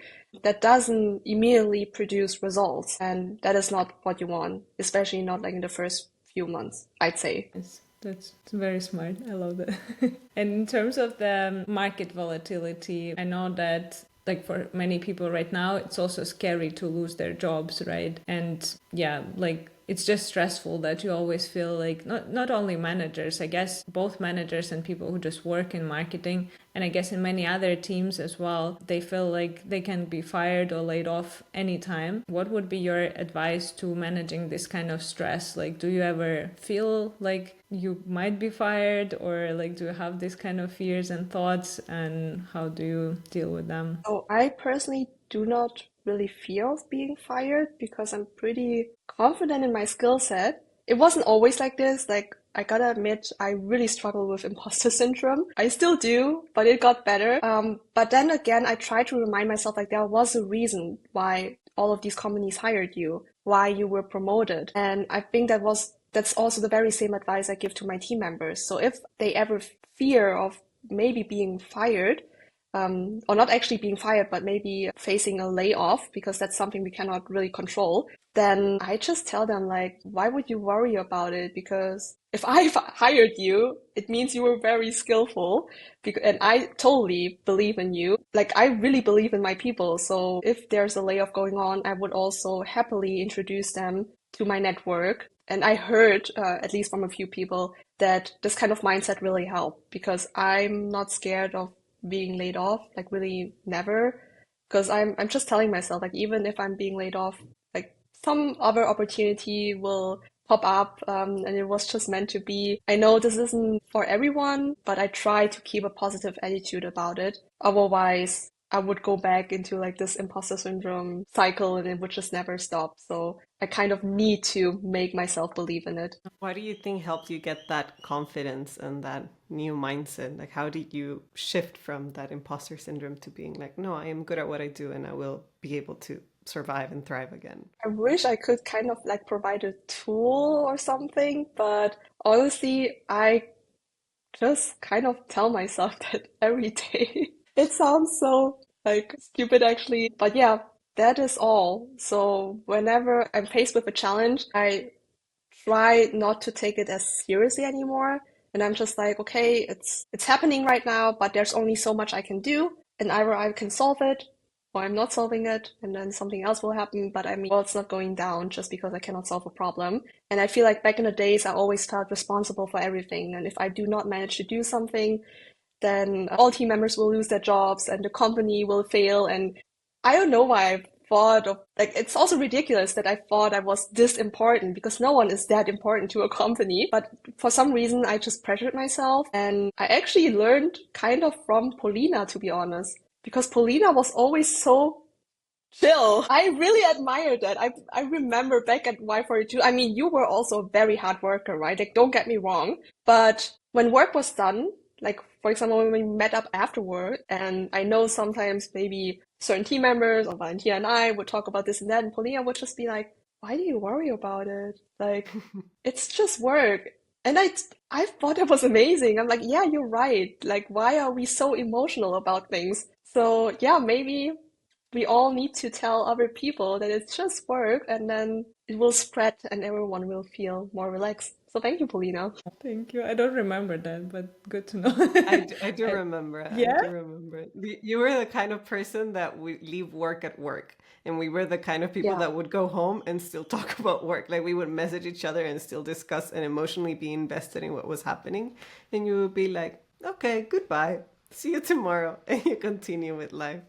[SPEAKER 1] that doesn't immediately produce results. And that is not what you want, especially not like in the first few months, I'd say.
[SPEAKER 2] Yes, that's very smart. I love that. And in terms of the market volatility, I know that like for many people right now, it's also scary to lose their jobs, right? And yeah, like it's just stressful that you always feel like not only managers, I guess both managers and people who just work in marketing, and I guess in many other teams as well, they feel like they can be fired or laid off anytime. What would be your advice to managing this kind of stress? Like, do you ever feel like you might be fired, or like do you have this kind of fears and thoughts, and how do you deal with them?
[SPEAKER 1] So I personally do not really fear of being fired because I'm pretty confident in my skill set. It wasn't always like this. Like, I gotta admit, I really struggle with imposter syndrome. I still do, but it got better. But then again, I try to remind myself like there was a reason why all of these companies hired you, why you were promoted. And I think that's also the very same advice I give to my team members. So if they ever fear of maybe being fired, or not actually being fired, but maybe facing a layoff, because that's something we cannot really control, then I just tell them, like, why would you worry about it? Because if I hired you, it means you were very skillful, and I totally believe in you. Like, I really believe in my people. So if there's a layoff going on, I would also happily introduce them to my network. And I heard, at least from a few people, that this kind of mindset really helped, because I'm not scared of being laid off, like really never. Because I'm just telling myself, like, even if I'm being laid off, like some other opportunity will pop up, and it was just meant to be. I know this isn't for everyone, but I try to keep a positive attitude about it. Otherwise, I would go back into like this imposter syndrome cycle and it would just never stop. So I kind of need to make myself believe in it.
[SPEAKER 3] What do you think helped you get that confidence and that new mindset? Like, how did you shift from that imposter syndrome to being like, no, I am good at what I do and I will be able to survive and thrive again?
[SPEAKER 1] I wish I could kind of like provide a tool or something, but honestly, I just kind of tell myself that every day. It sounds so like stupid actually, but yeah, that is all. So whenever I'm faced with a challenge, I try not to take it as seriously anymore. And I'm just like, okay, it's happening right now, but there's only so much I can do, and either I can solve it or I'm not solving it, and then something else will happen. But I mean, well, it's not going down just because I cannot solve a problem. And I feel like back in the days, I always felt responsible for everything. And if I do not manage to do something, then all team members will lose their jobs and the company will fail. And I don't know why I thought of, like, it's also ridiculous that I thought I was this important, because no one is that important to a company. But for some reason, I just pressured myself. And I actually learned kind of from Polina, to be honest, because Polina was always so chill. I really admired that. I remember back at Y42, I mean, you were also a very hard worker, right? Like, don't get me wrong. But when work was done, like, for example, when we met up afterward, and I know sometimes maybe certain team members or Valentina and I would talk about this and that, and Polina would just be like, why do you worry about it? Like, it's just work. And I thought it was amazing. I'm like, yeah, you're right. Like, why are we so emotional about things? So yeah, maybe we all need to tell other people that it's just work, and then it will spread and everyone will feel more relaxed. So thank you, Polina.
[SPEAKER 2] Thank you. I don't remember that, but good to know.
[SPEAKER 3] I do
[SPEAKER 2] I-
[SPEAKER 3] remember. I
[SPEAKER 2] yeah?
[SPEAKER 3] do remember. You were the kind of person that would leave work at work. And we were the kind of people
[SPEAKER 1] Yeah.
[SPEAKER 3] that would go home and still talk about work. Like, we would message each other and still discuss and emotionally be invested in what was happening. And you would be like, Okay, goodbye. See you tomorrow. And you continue with life.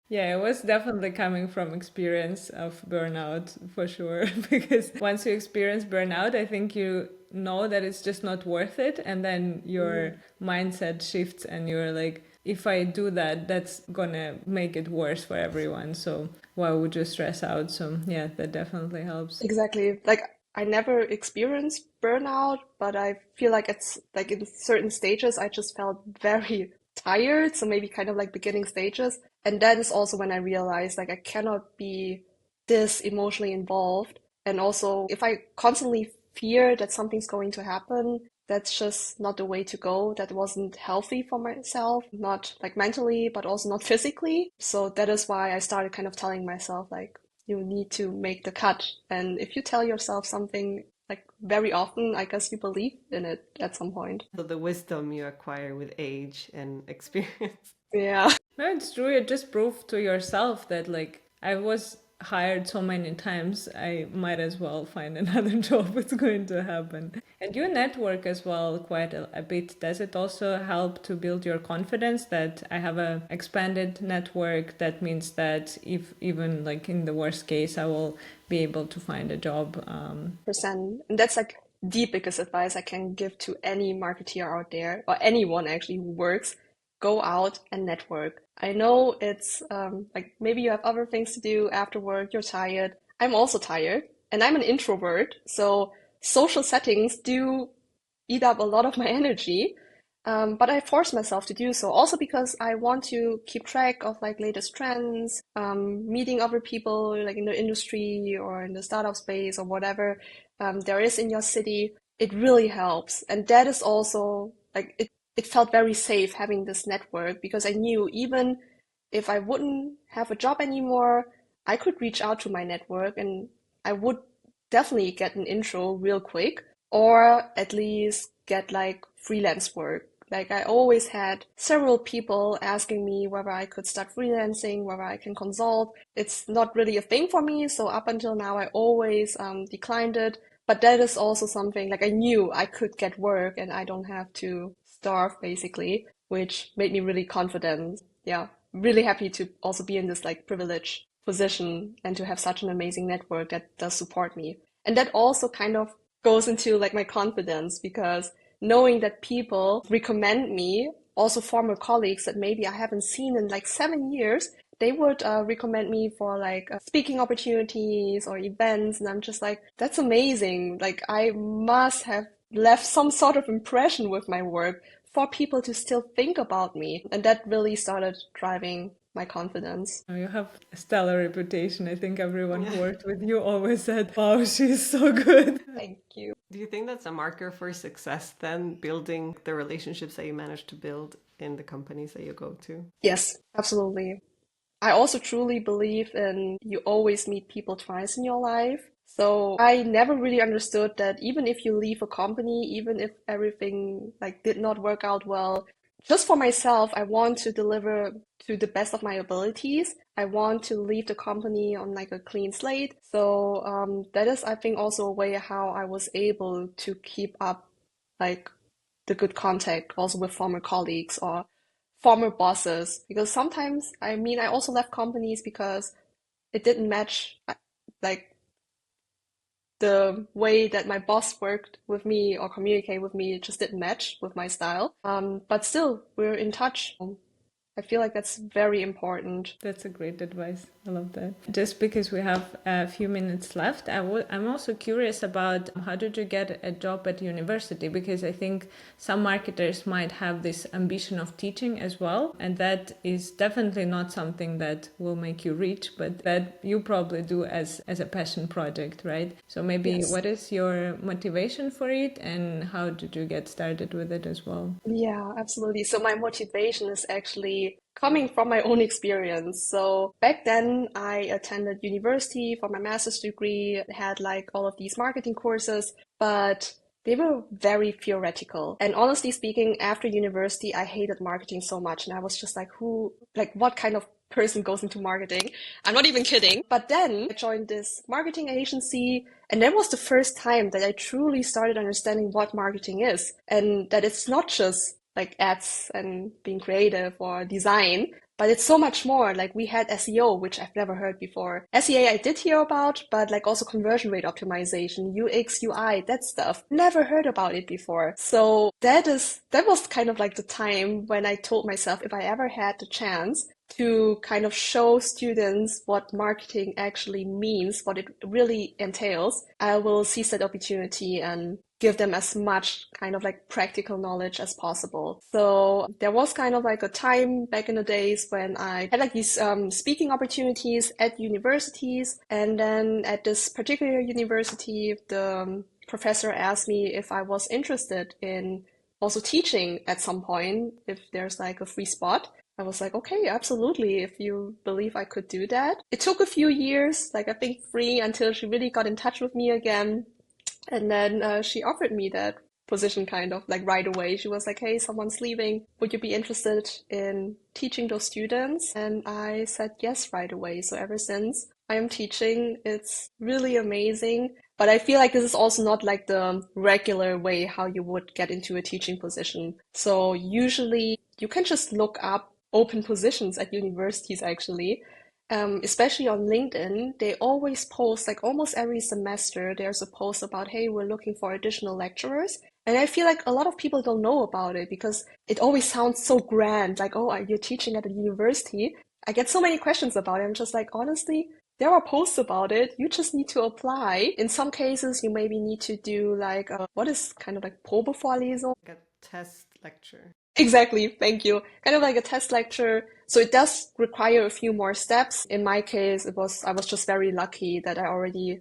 [SPEAKER 2] Yeah, it was definitely coming from experience of burnout for sure. Because once you experience burnout, I think you know that it's just not worth it. And then your mindset shifts and you're like, if I do that, that's gonna make it worse for everyone. So why would you stress out? So yeah, that definitely helps.
[SPEAKER 1] Exactly. Like I never experienced burnout, but I feel like it's like in certain stages I just felt very tired. So maybe kind of like beginning stages. And that is also when I realized like I cannot be this emotionally involved. And also if I constantly fear that something's going to happen, that's just not the way to go. That wasn't healthy for myself, not like mentally, but also not physically. So that is why I started kind of telling myself like, you need to make the cut. And if you tell yourself something like very often, I guess you believe in it at some point.
[SPEAKER 3] So the wisdom you acquire with age and experience.
[SPEAKER 1] Yeah.
[SPEAKER 2] No, it's true. It just proved to yourself that, like, I was hired so many times, I might as well find another job. It's going to happen. And you network as well quite a bit. Does it also help to build your confidence that I have a expanded network? That means that if even like in the worst case, I will be able to find a job.
[SPEAKER 1] Percent. And that's like the biggest advice I can give to any marketeer out there or anyone actually who works. Go out and network. I know it's like maybe you have other things to do after work, you're tired. I'm also tired and I'm an introvert. So social settings do eat up a lot of my energy. But I force myself to do so also because I want to keep track of like latest trends, meeting other people like in the industry or in the startup space or whatever there is in your city. It really helps. And that is also like it felt very safe having this network because I knew even if I wouldn't have a job anymore, I could reach out to my network and I would definitely get an intro real quick or at least get like freelance work. Like I always had several people asking me whether I could start freelancing, whether I can consult. It's not really a thing for me, so up until now I always declined it. But that is also something like I knew I could get work and I don't have to starve basically, which made me really confident. Yeah, really happy to also be in this like privileged position and to have such an amazing network that does support me. And that also kind of goes into like my confidence because knowing that people recommend me, also former colleagues that maybe I haven't seen in like 7 years, they would recommend me for like speaking opportunities or events. And I'm just like, that's amazing. Like I must have left some sort of impression with my work for people to still think about me. And that really started driving my confidence.
[SPEAKER 2] You have a stellar reputation. I think everyone who
[SPEAKER 3] Yeah.
[SPEAKER 2] worked with you always said, wow, she's so good.
[SPEAKER 1] Thank you.
[SPEAKER 3] Do you think that's a marker for success then, building the relationships that you manage to build in the companies that you go to?
[SPEAKER 1] Yes, absolutely. I also truly believe in you always meet people twice in your life. So I never really understood that even if you leave a company, even if everything like did not work out well, just for myself, I want to deliver to the best of my abilities. I want to leave the company on like a clean slate. So that is, I think, also a way how I was able to keep up like the good contact also with former colleagues or former bosses because sometimes I mean I also left companies because it didn't match like the way that my boss worked with me or communicate with me, it just didn't match with my style, but still we're in touch. I feel like that's very important.
[SPEAKER 2] That's a great advice. I love that. Just because we have a few minutes left, I'm also curious about how did you get a job at university? Because I think some marketers might have this ambition of teaching as well. And that is definitely not something that will make you rich, but that you probably do as a passion project, right? So maybe
[SPEAKER 1] Yes.
[SPEAKER 2] what is your motivation for it and how did you get started with it as well?
[SPEAKER 1] Yeah, absolutely. So my motivation is actually coming from my own experience. So back then I attended university for my master's degree, had like all of these marketing courses, but they were very theoretical. And honestly speaking, after university, I hated marketing so much. And I was just like, what kind of person goes into marketing? I'm not even kidding. But then I joined this marketing agency. And that was the first time that I truly started understanding what marketing is and that it's not just like ads and being creative or design. But it's so much more. Like we had SEO, which I've never heard before. SEA I did hear about, but like also conversion rate optimization, UX, UI, that stuff. Never heard about it before. So that was kind of like the time when I told myself if I ever had the chance to kind of show students what marketing actually means, what it really entails, I will seize that opportunity and give them as much kind of like practical knowledge as possible. So there was kind of like a time back in the days when I had like these speaking opportunities at universities. And then at this particular university, the professor asked me if I was interested in also teaching at some point, if there's like a free spot. I was like, okay, absolutely, if you believe I could do that. It took a few years, like I think 3, until she really got in touch with me again. And then she offered me that position kind of like right away. She was like, hey, someone's leaving. Would you be interested in teaching those students? And I said yes right away. So ever since I am teaching, it's really amazing. But I feel like this is also not like the regular way how you would get into a teaching position. So usually you can just look up open positions at universities actually. Especially on LinkedIn, they always post like almost every semester, there's a post about, hey, we're looking for additional lecturers. And I feel like a lot of people don't know about it because it always sounds so grand, like, oh, you're teaching at a university. I get so many questions about it. I'm just like, honestly, there are posts about it. You just need to apply. In some cases, you maybe need to do like, what is kind of like Probevorlesung?
[SPEAKER 3] Like a test lecture.
[SPEAKER 1] Exactly, thank you. Kind of like a test lecture. So it does require a few more steps. In my case, I was just very lucky that I already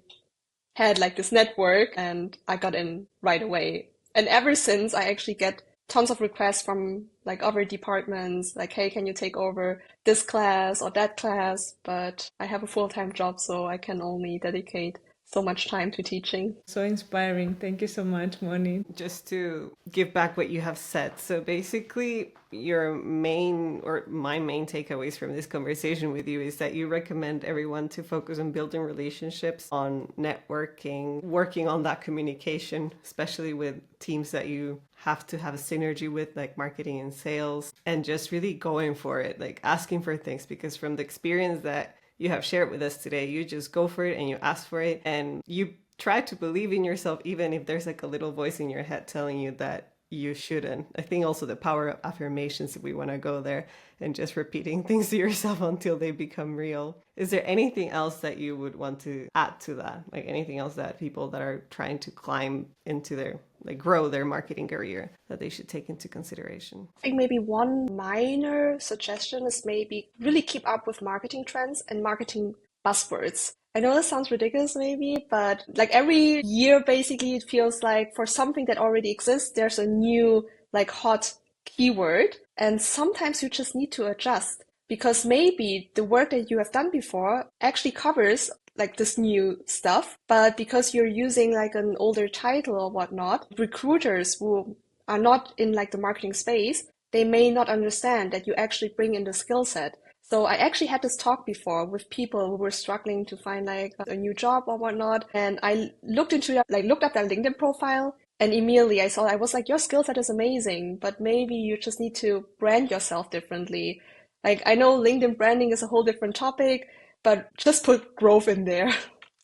[SPEAKER 1] had like this network and I got in right away. And ever since I actually get tons of requests from like other departments, like, hey, can you take over this class or that class? But I have a full-time job, so I can only dedicate so much time to teaching.
[SPEAKER 2] So inspiring. Thank you so much, Moni.
[SPEAKER 3] Just to give back what you have said. So basically, your main or my main takeaways from this conversation with you is that you recommend everyone to focus on building relationships, on networking, working on that communication, especially with teams that you have to have a synergy with, like marketing and sales, and just really going for it, like asking for things, because from the experience that you have shared with us today, you just go for it and you ask for it and you try to believe in yourself, even if there's like a little voice in your head telling you that you shouldn't. I think also the power of affirmations, if we want to go there, and just repeating things to yourself until they become real. Is there anything else that you would want to add to that? Like anything else that people that are trying to climb into their, like grow their marketing career, that they should take into consideration?
[SPEAKER 1] I think maybe one minor suggestion is maybe really keep up with marketing trends and marketing buzzwords. I know this sounds ridiculous maybe, but like every year basically it feels like for something that already exists, there's a new like hot keyword. And sometimes you just need to adjust because maybe the work that you have done before actually covers like this new stuff, but because you're using like an older title or whatnot, recruiters who are not in like the marketing space, they may not understand that you actually bring in the skill set. So I actually had this talk before with people who were struggling to find like a new job or whatnot. And I looked into that, like looked up their LinkedIn profile and immediately I was like, your skill set is amazing, but maybe you just need to brand yourself differently. Like I know LinkedIn branding is a whole different topic, but just put growth in there.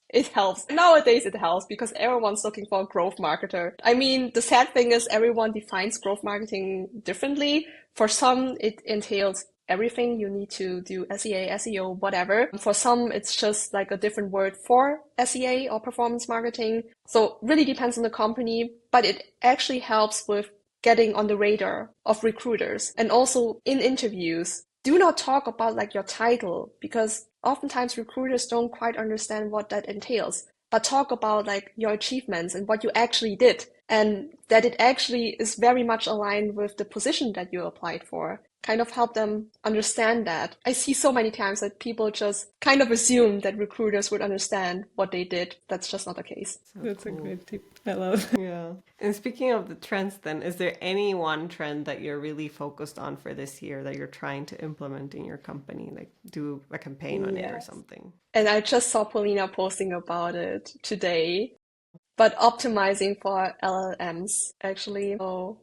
[SPEAKER 1] It helps. Nowadays it helps because everyone's looking for a growth marketer. I mean, the sad thing is everyone defines growth marketing differently. For some, it entails everything. You need to do SEA, SEO, whatever. For some, it's just like a different word for SEA or performance marketing. So really depends on the company, but it actually helps with getting on the radar of recruiters. And also in interviews, do not talk about like your title because oftentimes recruiters don't quite understand what that entails, but talk about like your achievements and what you actually did and that it actually is very much aligned with the position that you applied for. Kind of help them understand that. I see so many times that people just kind of assume that recruiters would understand what they did. That's just not the case.
[SPEAKER 3] So
[SPEAKER 2] That's
[SPEAKER 3] cool.
[SPEAKER 2] a great tip. I love it.
[SPEAKER 3] Yeah. And speaking of the trends, then, is there any one trend that you're really focused on for this year that you're trying to implement in your company? Like do a campaign on it or something?
[SPEAKER 1] And I just saw Polina posting about it today, but optimizing for LLMs, actually. So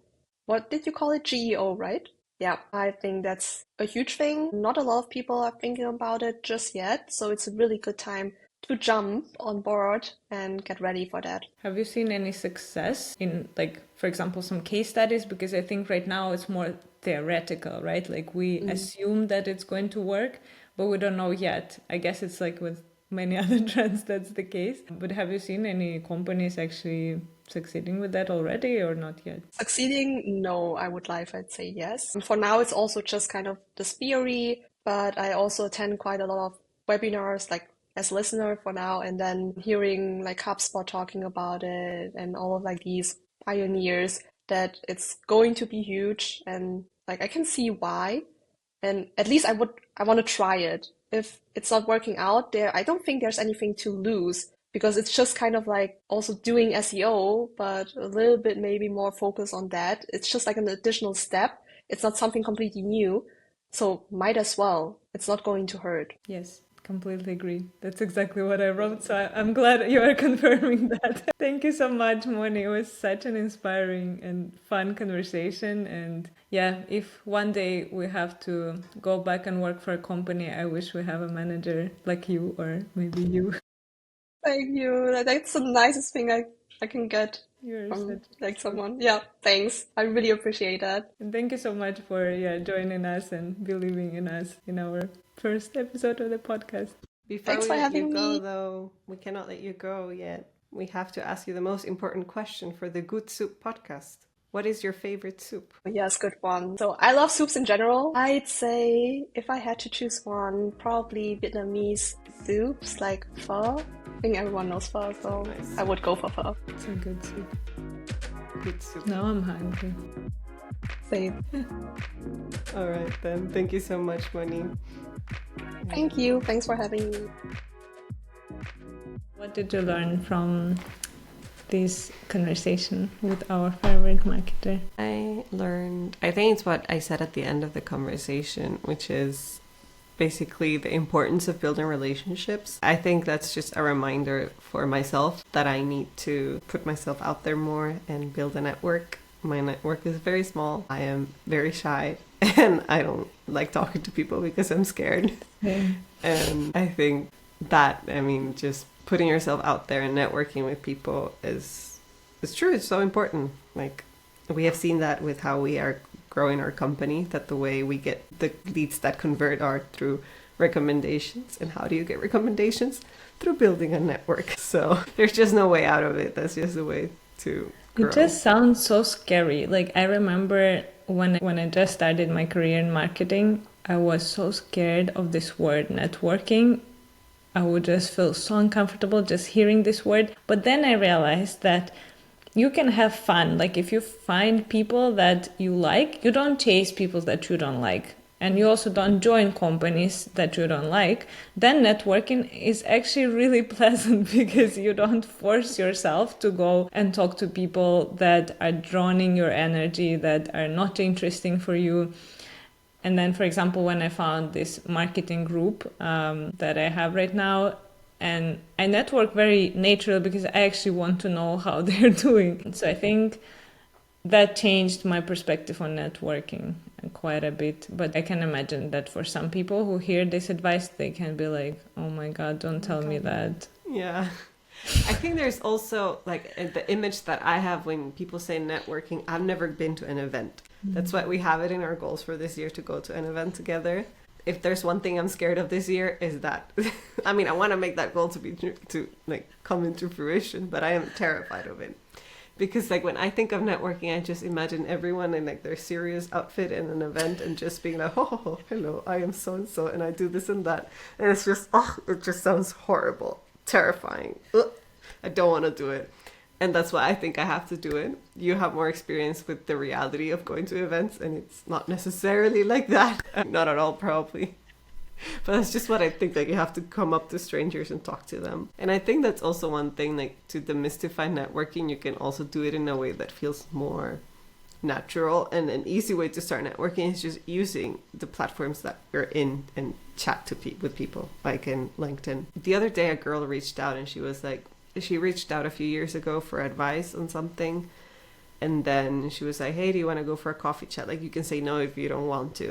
[SPEAKER 1] what did you call it? GEO, right? Yeah, I think that's a huge thing. Not a lot of people are thinking about it just yet, so it's a really good time to jump on board and get ready for that.
[SPEAKER 2] Have you seen any success in, like, for example, some case studies? Because I think right now it's more theoretical, right? Like we assume that it's going to work, but we don't know yet. I guess it's like with many other trends, that's the case. But have you seen any companies actually succeeding with that already or not yet?
[SPEAKER 1] Succeeding? No, I would lie if I'd say yes. For now, it's also just kind of this theory, but I also attend quite a lot of webinars, like as a listener for now, and then hearing like HubSpot talking about it and all of like these pioneers that it's going to be huge, and like I can see why. And at least I want to try it. If it's not working out there, I don't think there's anything to lose because it's just kind of like also doing SEO, but a little bit maybe more focus on that. It's just like an additional step. It's not something completely new. So might as well. It's not going to hurt.
[SPEAKER 2] Yes, completely agree. That's exactly what I wrote. So I'm glad you are confirming that. Thank you so much, Moni. It was such an inspiring and fun conversation. And yeah, if one day we have to go back and work for a company, I wish we have a manager like you or maybe you.
[SPEAKER 1] Thank you. That's the nicest thing I can get
[SPEAKER 2] You're
[SPEAKER 1] from
[SPEAKER 2] such.
[SPEAKER 1] like someone. Yeah, thanks. I really appreciate that.
[SPEAKER 2] And thank you so much for joining us and believing in us in our first episode of the podcast.
[SPEAKER 3] Before
[SPEAKER 1] Thanks
[SPEAKER 3] we
[SPEAKER 1] for
[SPEAKER 3] let you
[SPEAKER 1] having
[SPEAKER 3] go,
[SPEAKER 1] me.
[SPEAKER 3] though, we cannot let you go yet. We have to ask you the most important question for the Good Soup podcast. What is your favorite soup?
[SPEAKER 1] Yes, good one. So I love soups in general. I'd say if I had to choose one, probably Vietnamese soups like pho. I think everyone knows pho, so
[SPEAKER 3] Nice.
[SPEAKER 1] I would go for pho.
[SPEAKER 2] It's a good soup.
[SPEAKER 3] Good soup.
[SPEAKER 2] Now I'm hungry.
[SPEAKER 1] Same.
[SPEAKER 3] All right, then. Thank you so much, Moni.
[SPEAKER 1] Thank you. Thanks for having me.
[SPEAKER 2] What did you learn from this conversation with our favorite marketer?
[SPEAKER 3] I think it's what I said at the end of the conversation, which is basically the importance of building relationships. I think that's just a reminder for myself that I need to put myself out there more and build a network. My network is very small. I am very shy and I don't like talking to people because I'm scared.
[SPEAKER 2] Yeah.
[SPEAKER 3] And I think that, just putting yourself out there and networking with people is true. It's so important. Like, we have seen that with how we are growing our company, that the way we get the leads that convert are through recommendations. And how do you get recommendations? Through building a network. So there's just no way out of it. That's just the way to grow.
[SPEAKER 2] It just sounds so scary. Like, I remember when I just started my career in marketing, I was so scared of this word networking. I would just feel so uncomfortable just hearing this word. But then I realized that you can have fun. Like, if you find people that you like, you don't chase people that you don't like. And you also don't join companies that you don't like. Then networking is actually really pleasant because you don't force yourself to go and talk to people that are drowning your energy, that are not interesting for you. And then, for example, when I found this marketing group that I have right now, and I network very naturally because I actually want to know how they're doing. So I think that changed my perspective on networking quite a bit. But I can imagine that for some people who hear this advice, they can be like, oh my God, don't tell me that.
[SPEAKER 3] Yeah. I think there's also like the image that I have when people say networking. I've never been to an event. That's why we have it in our goals for this year to go to an event together. If there's one thing I'm scared of this year is that, I want to make that goal to come into fruition, but I am terrified of it. Because like when I think of networking, I just imagine everyone in like their serious outfit in an event and just being like, oh, hello, I am so-and-so and I do this and that. And it's just, it just sounds horrible, terrifying. Ugh, I don't want to do it. And that's why I think I have to do it. You have more experience with the reality of going to events and it's not necessarily like that. Not at all, probably. But that's just what I think, like you have to come up to strangers and talk to them. And I think that's also one thing, like to demystify networking, you can also do it in a way that feels more natural. And an easy way to start networking is just using the platforms that you're in and chat with people, like in LinkedIn. The other day, a girl reached out and she was like, she reached out a few years ago for advice on something. And then she was like, hey, do you want to go for a coffee chat? Like, you can say no if you don't want to.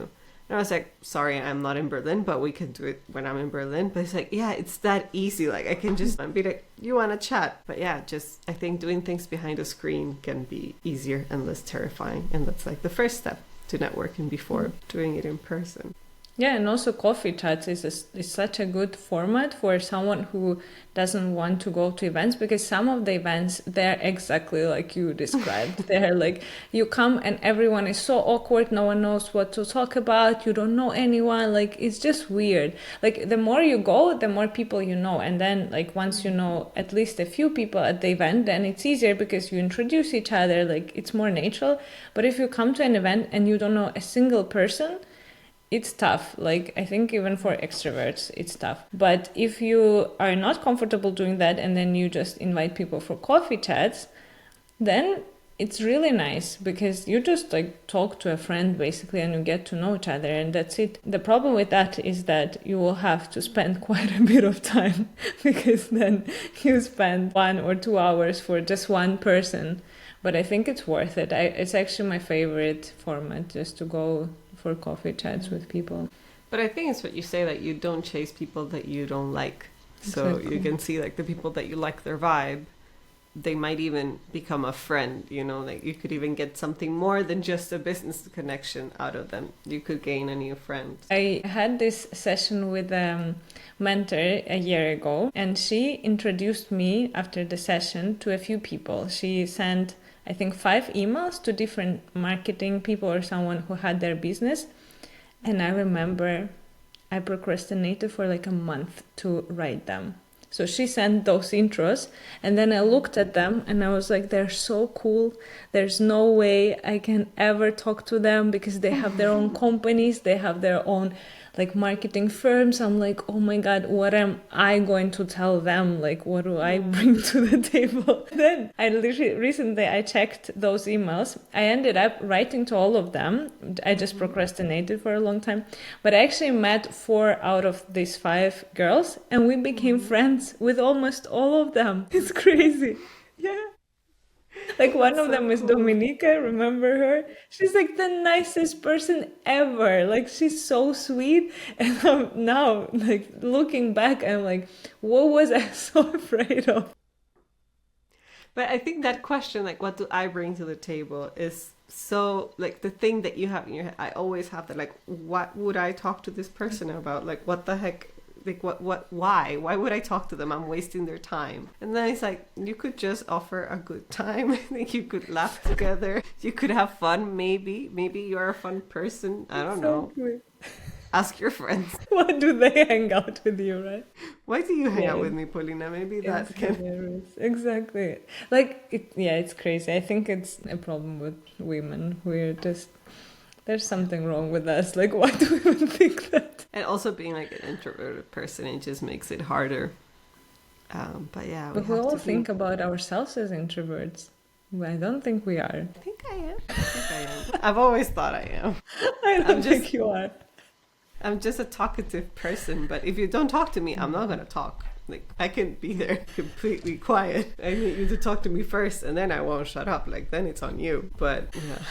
[SPEAKER 3] And I was like, sorry, I'm not in Berlin, but we can do it when I'm in Berlin. But it's like, yeah, it's that easy. Like, I can just be like, you want to chat? But yeah, just, I think doing things behind a screen can be easier and less terrifying. And that's like the first step to networking before doing it in person.
[SPEAKER 2] Yeah, and also coffee chats is such a good format for someone who doesn't want to go to events, because some of the events, they're exactly like you described. They're like, you come and everyone is so awkward, no one knows what to talk about, you don't know anyone, like it's just weird. Like the more you go, the more people you know, and then like once you know at least a few people at the event, then it's easier because you introduce each other, like it's more natural. But if you come to an event and you don't know a single person, it's tough. Like, I think even for extroverts, it's tough. But if you are not comfortable doing that and then you just invite people for coffee chats, then it's really nice because you just like talk to a friend basically and you get to know each other and that's it. The problem with that is that you will have to spend quite a bit of time because then you spend 1 or 2 hours for just one person. But I think it's worth it. It's actually my favorite format, just to go for coffee chats with people.
[SPEAKER 3] But I think it's what you say, that you don't chase people that you don't like. So
[SPEAKER 2] Exactly.
[SPEAKER 3] you can see like the people that you like their vibe, they might even become a friend, you know, like you could even get something more than just a business connection out of them. You could gain a new friend.
[SPEAKER 2] I had this session with a mentor a year ago, and she introduced me after the session to a few people. She sent, I think, 5 emails to different marketing people or someone who had their business. And I remember I procrastinated for like a month to write them. So she sent those intros and then I looked at them and I was like, they're so cool. There's no way I can ever talk to them because they have their own companies, they have their own like marketing firms. I'm like, oh my God, what am I going to tell them? Like, what do I bring to the table? Then I literally recently I checked those emails. I ended up writing to all of them. I just procrastinated for a long time. But I actually met 4 out of these 5 girls and we became friends with almost all of them. It's crazy. Yeah. Like one of
[SPEAKER 3] So
[SPEAKER 2] them is
[SPEAKER 3] cool.
[SPEAKER 2] Dominika, remember her? She's like the nicest person ever. Like she's so sweet. And now, like looking back, I'm like, what was I so afraid of?
[SPEAKER 3] But I think that question, like, what do I bring to the table, is so, like, the thing that you have in your head. I always have that, like, what would I talk to this person about? Like, what the heck? Like, why? Why would I talk to them? I'm wasting their time. And then it's like, you could just offer a good time. I think you could laugh together. You could have fun, maybe. Maybe you're a fun person. I don't know.
[SPEAKER 2] Exactly.
[SPEAKER 3] Ask your friends.
[SPEAKER 2] Why do they hang out with you, right?
[SPEAKER 3] Why do you hang out
[SPEAKER 2] Yeah,
[SPEAKER 3] with me, Polina? Maybe
[SPEAKER 2] it's
[SPEAKER 3] that can...
[SPEAKER 2] hilarious. Exactly. Like, yeah, it's crazy. I think it's a problem with women. We're just, there's something wrong with us. Like, why do we even think that?
[SPEAKER 3] And also being like an introverted person, it just makes it harder. But yeah, we
[SPEAKER 2] But we
[SPEAKER 3] have
[SPEAKER 2] all
[SPEAKER 3] to
[SPEAKER 2] think
[SPEAKER 3] be...
[SPEAKER 2] about ourselves as introverts. I don't think we are.
[SPEAKER 3] I think I am. I think I am. I've always thought I am.
[SPEAKER 2] I
[SPEAKER 3] I'm
[SPEAKER 2] don't
[SPEAKER 3] just
[SPEAKER 2] think you are.
[SPEAKER 3] I'm just a talkative person, but if you don't talk to me, I'm not gonna talk. Like, I can be there completely quiet. I need you to talk to me first, and then I won't shut up. Like, then it's on you. But yeah.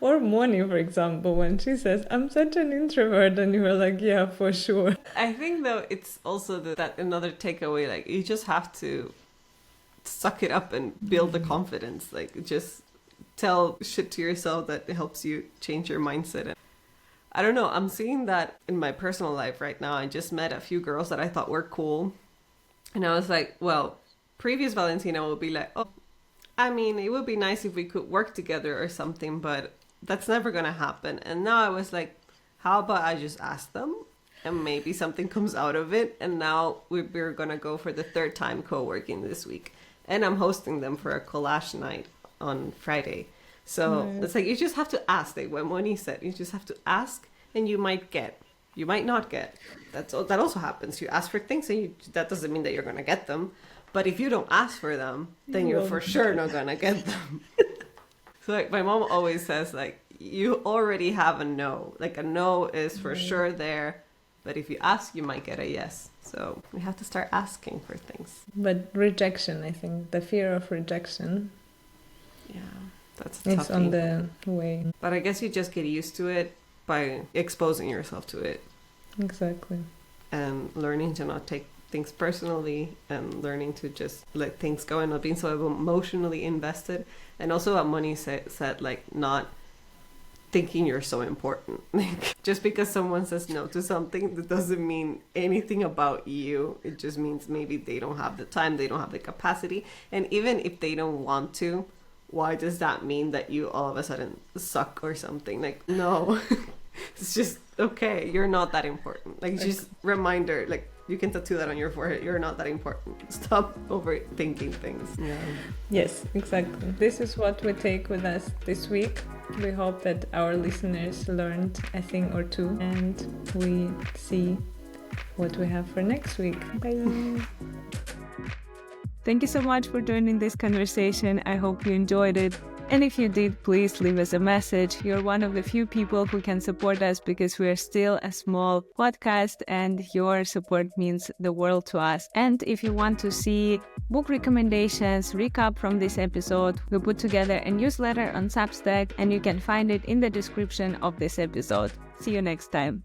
[SPEAKER 2] Or Moni, for example, when she says, I'm such an introvert, and you were like, yeah, for sure.
[SPEAKER 3] I think though it's also that another takeaway. Like, you just have to suck it up and build the confidence. Like, just tell shit to yourself that helps you change your mindset. I don't know, I'm seeing that in my personal life right now. I just met a few girls that I thought were cool. And I was like, well, previous Valentina would be like, oh, I mean, it would be nice if we could work together or something, but that's never going to happen. And now I was like, how about I just ask them and maybe something comes out of it. And now we're going to go for the 3rd time co-working this week. And I'm hosting them for a collage night on Friday. So it's like, you just have to ask. Like what Moni said, you just have to ask and you might get. You might not get. That also happens. You ask for things and that doesn't mean that you're going to get them. But if you don't ask for them, then you're for sure not going to get them. So like my mom always says, like, you already have a no. Like a no is for sure there. But if you ask, you might get a yes. So we have to start asking for things.
[SPEAKER 2] But rejection, I think, the fear of rejection.
[SPEAKER 3] Yeah, that's
[SPEAKER 2] It's
[SPEAKER 3] tough.
[SPEAKER 2] on the way.
[SPEAKER 3] But I guess you just get used to it by exposing yourself to it.
[SPEAKER 2] Exactly.
[SPEAKER 3] And learning to not take things personally and learning to just let things go and not being so emotionally invested. And also what Moni said, like not thinking you're so important. Like just because someone says no to something, that doesn't mean anything about you. It just means maybe they don't have the time, they don't have the capacity. And even if they don't want to, why does that mean that you all of a sudden suck or something? Like, no. It's just okay, you're not that important. Like just reminder, like you can tattoo that on your forehead, you're not that important. Stop overthinking things. Yeah.
[SPEAKER 2] Yes, exactly. This is what we take with us this week. We hope that our listeners learned a thing or two, and we see what we have for next week. Bye. Thank you so much for joining this conversation. I hope you enjoyed it. And if you did, please leave us a message. You're one of the few people who can support us because we are still a small podcast and your support means the world to us. And if you want to see book recommendations, recap from this episode, we put together a newsletter on Substack and you can find it in the description of this episode. See you next time.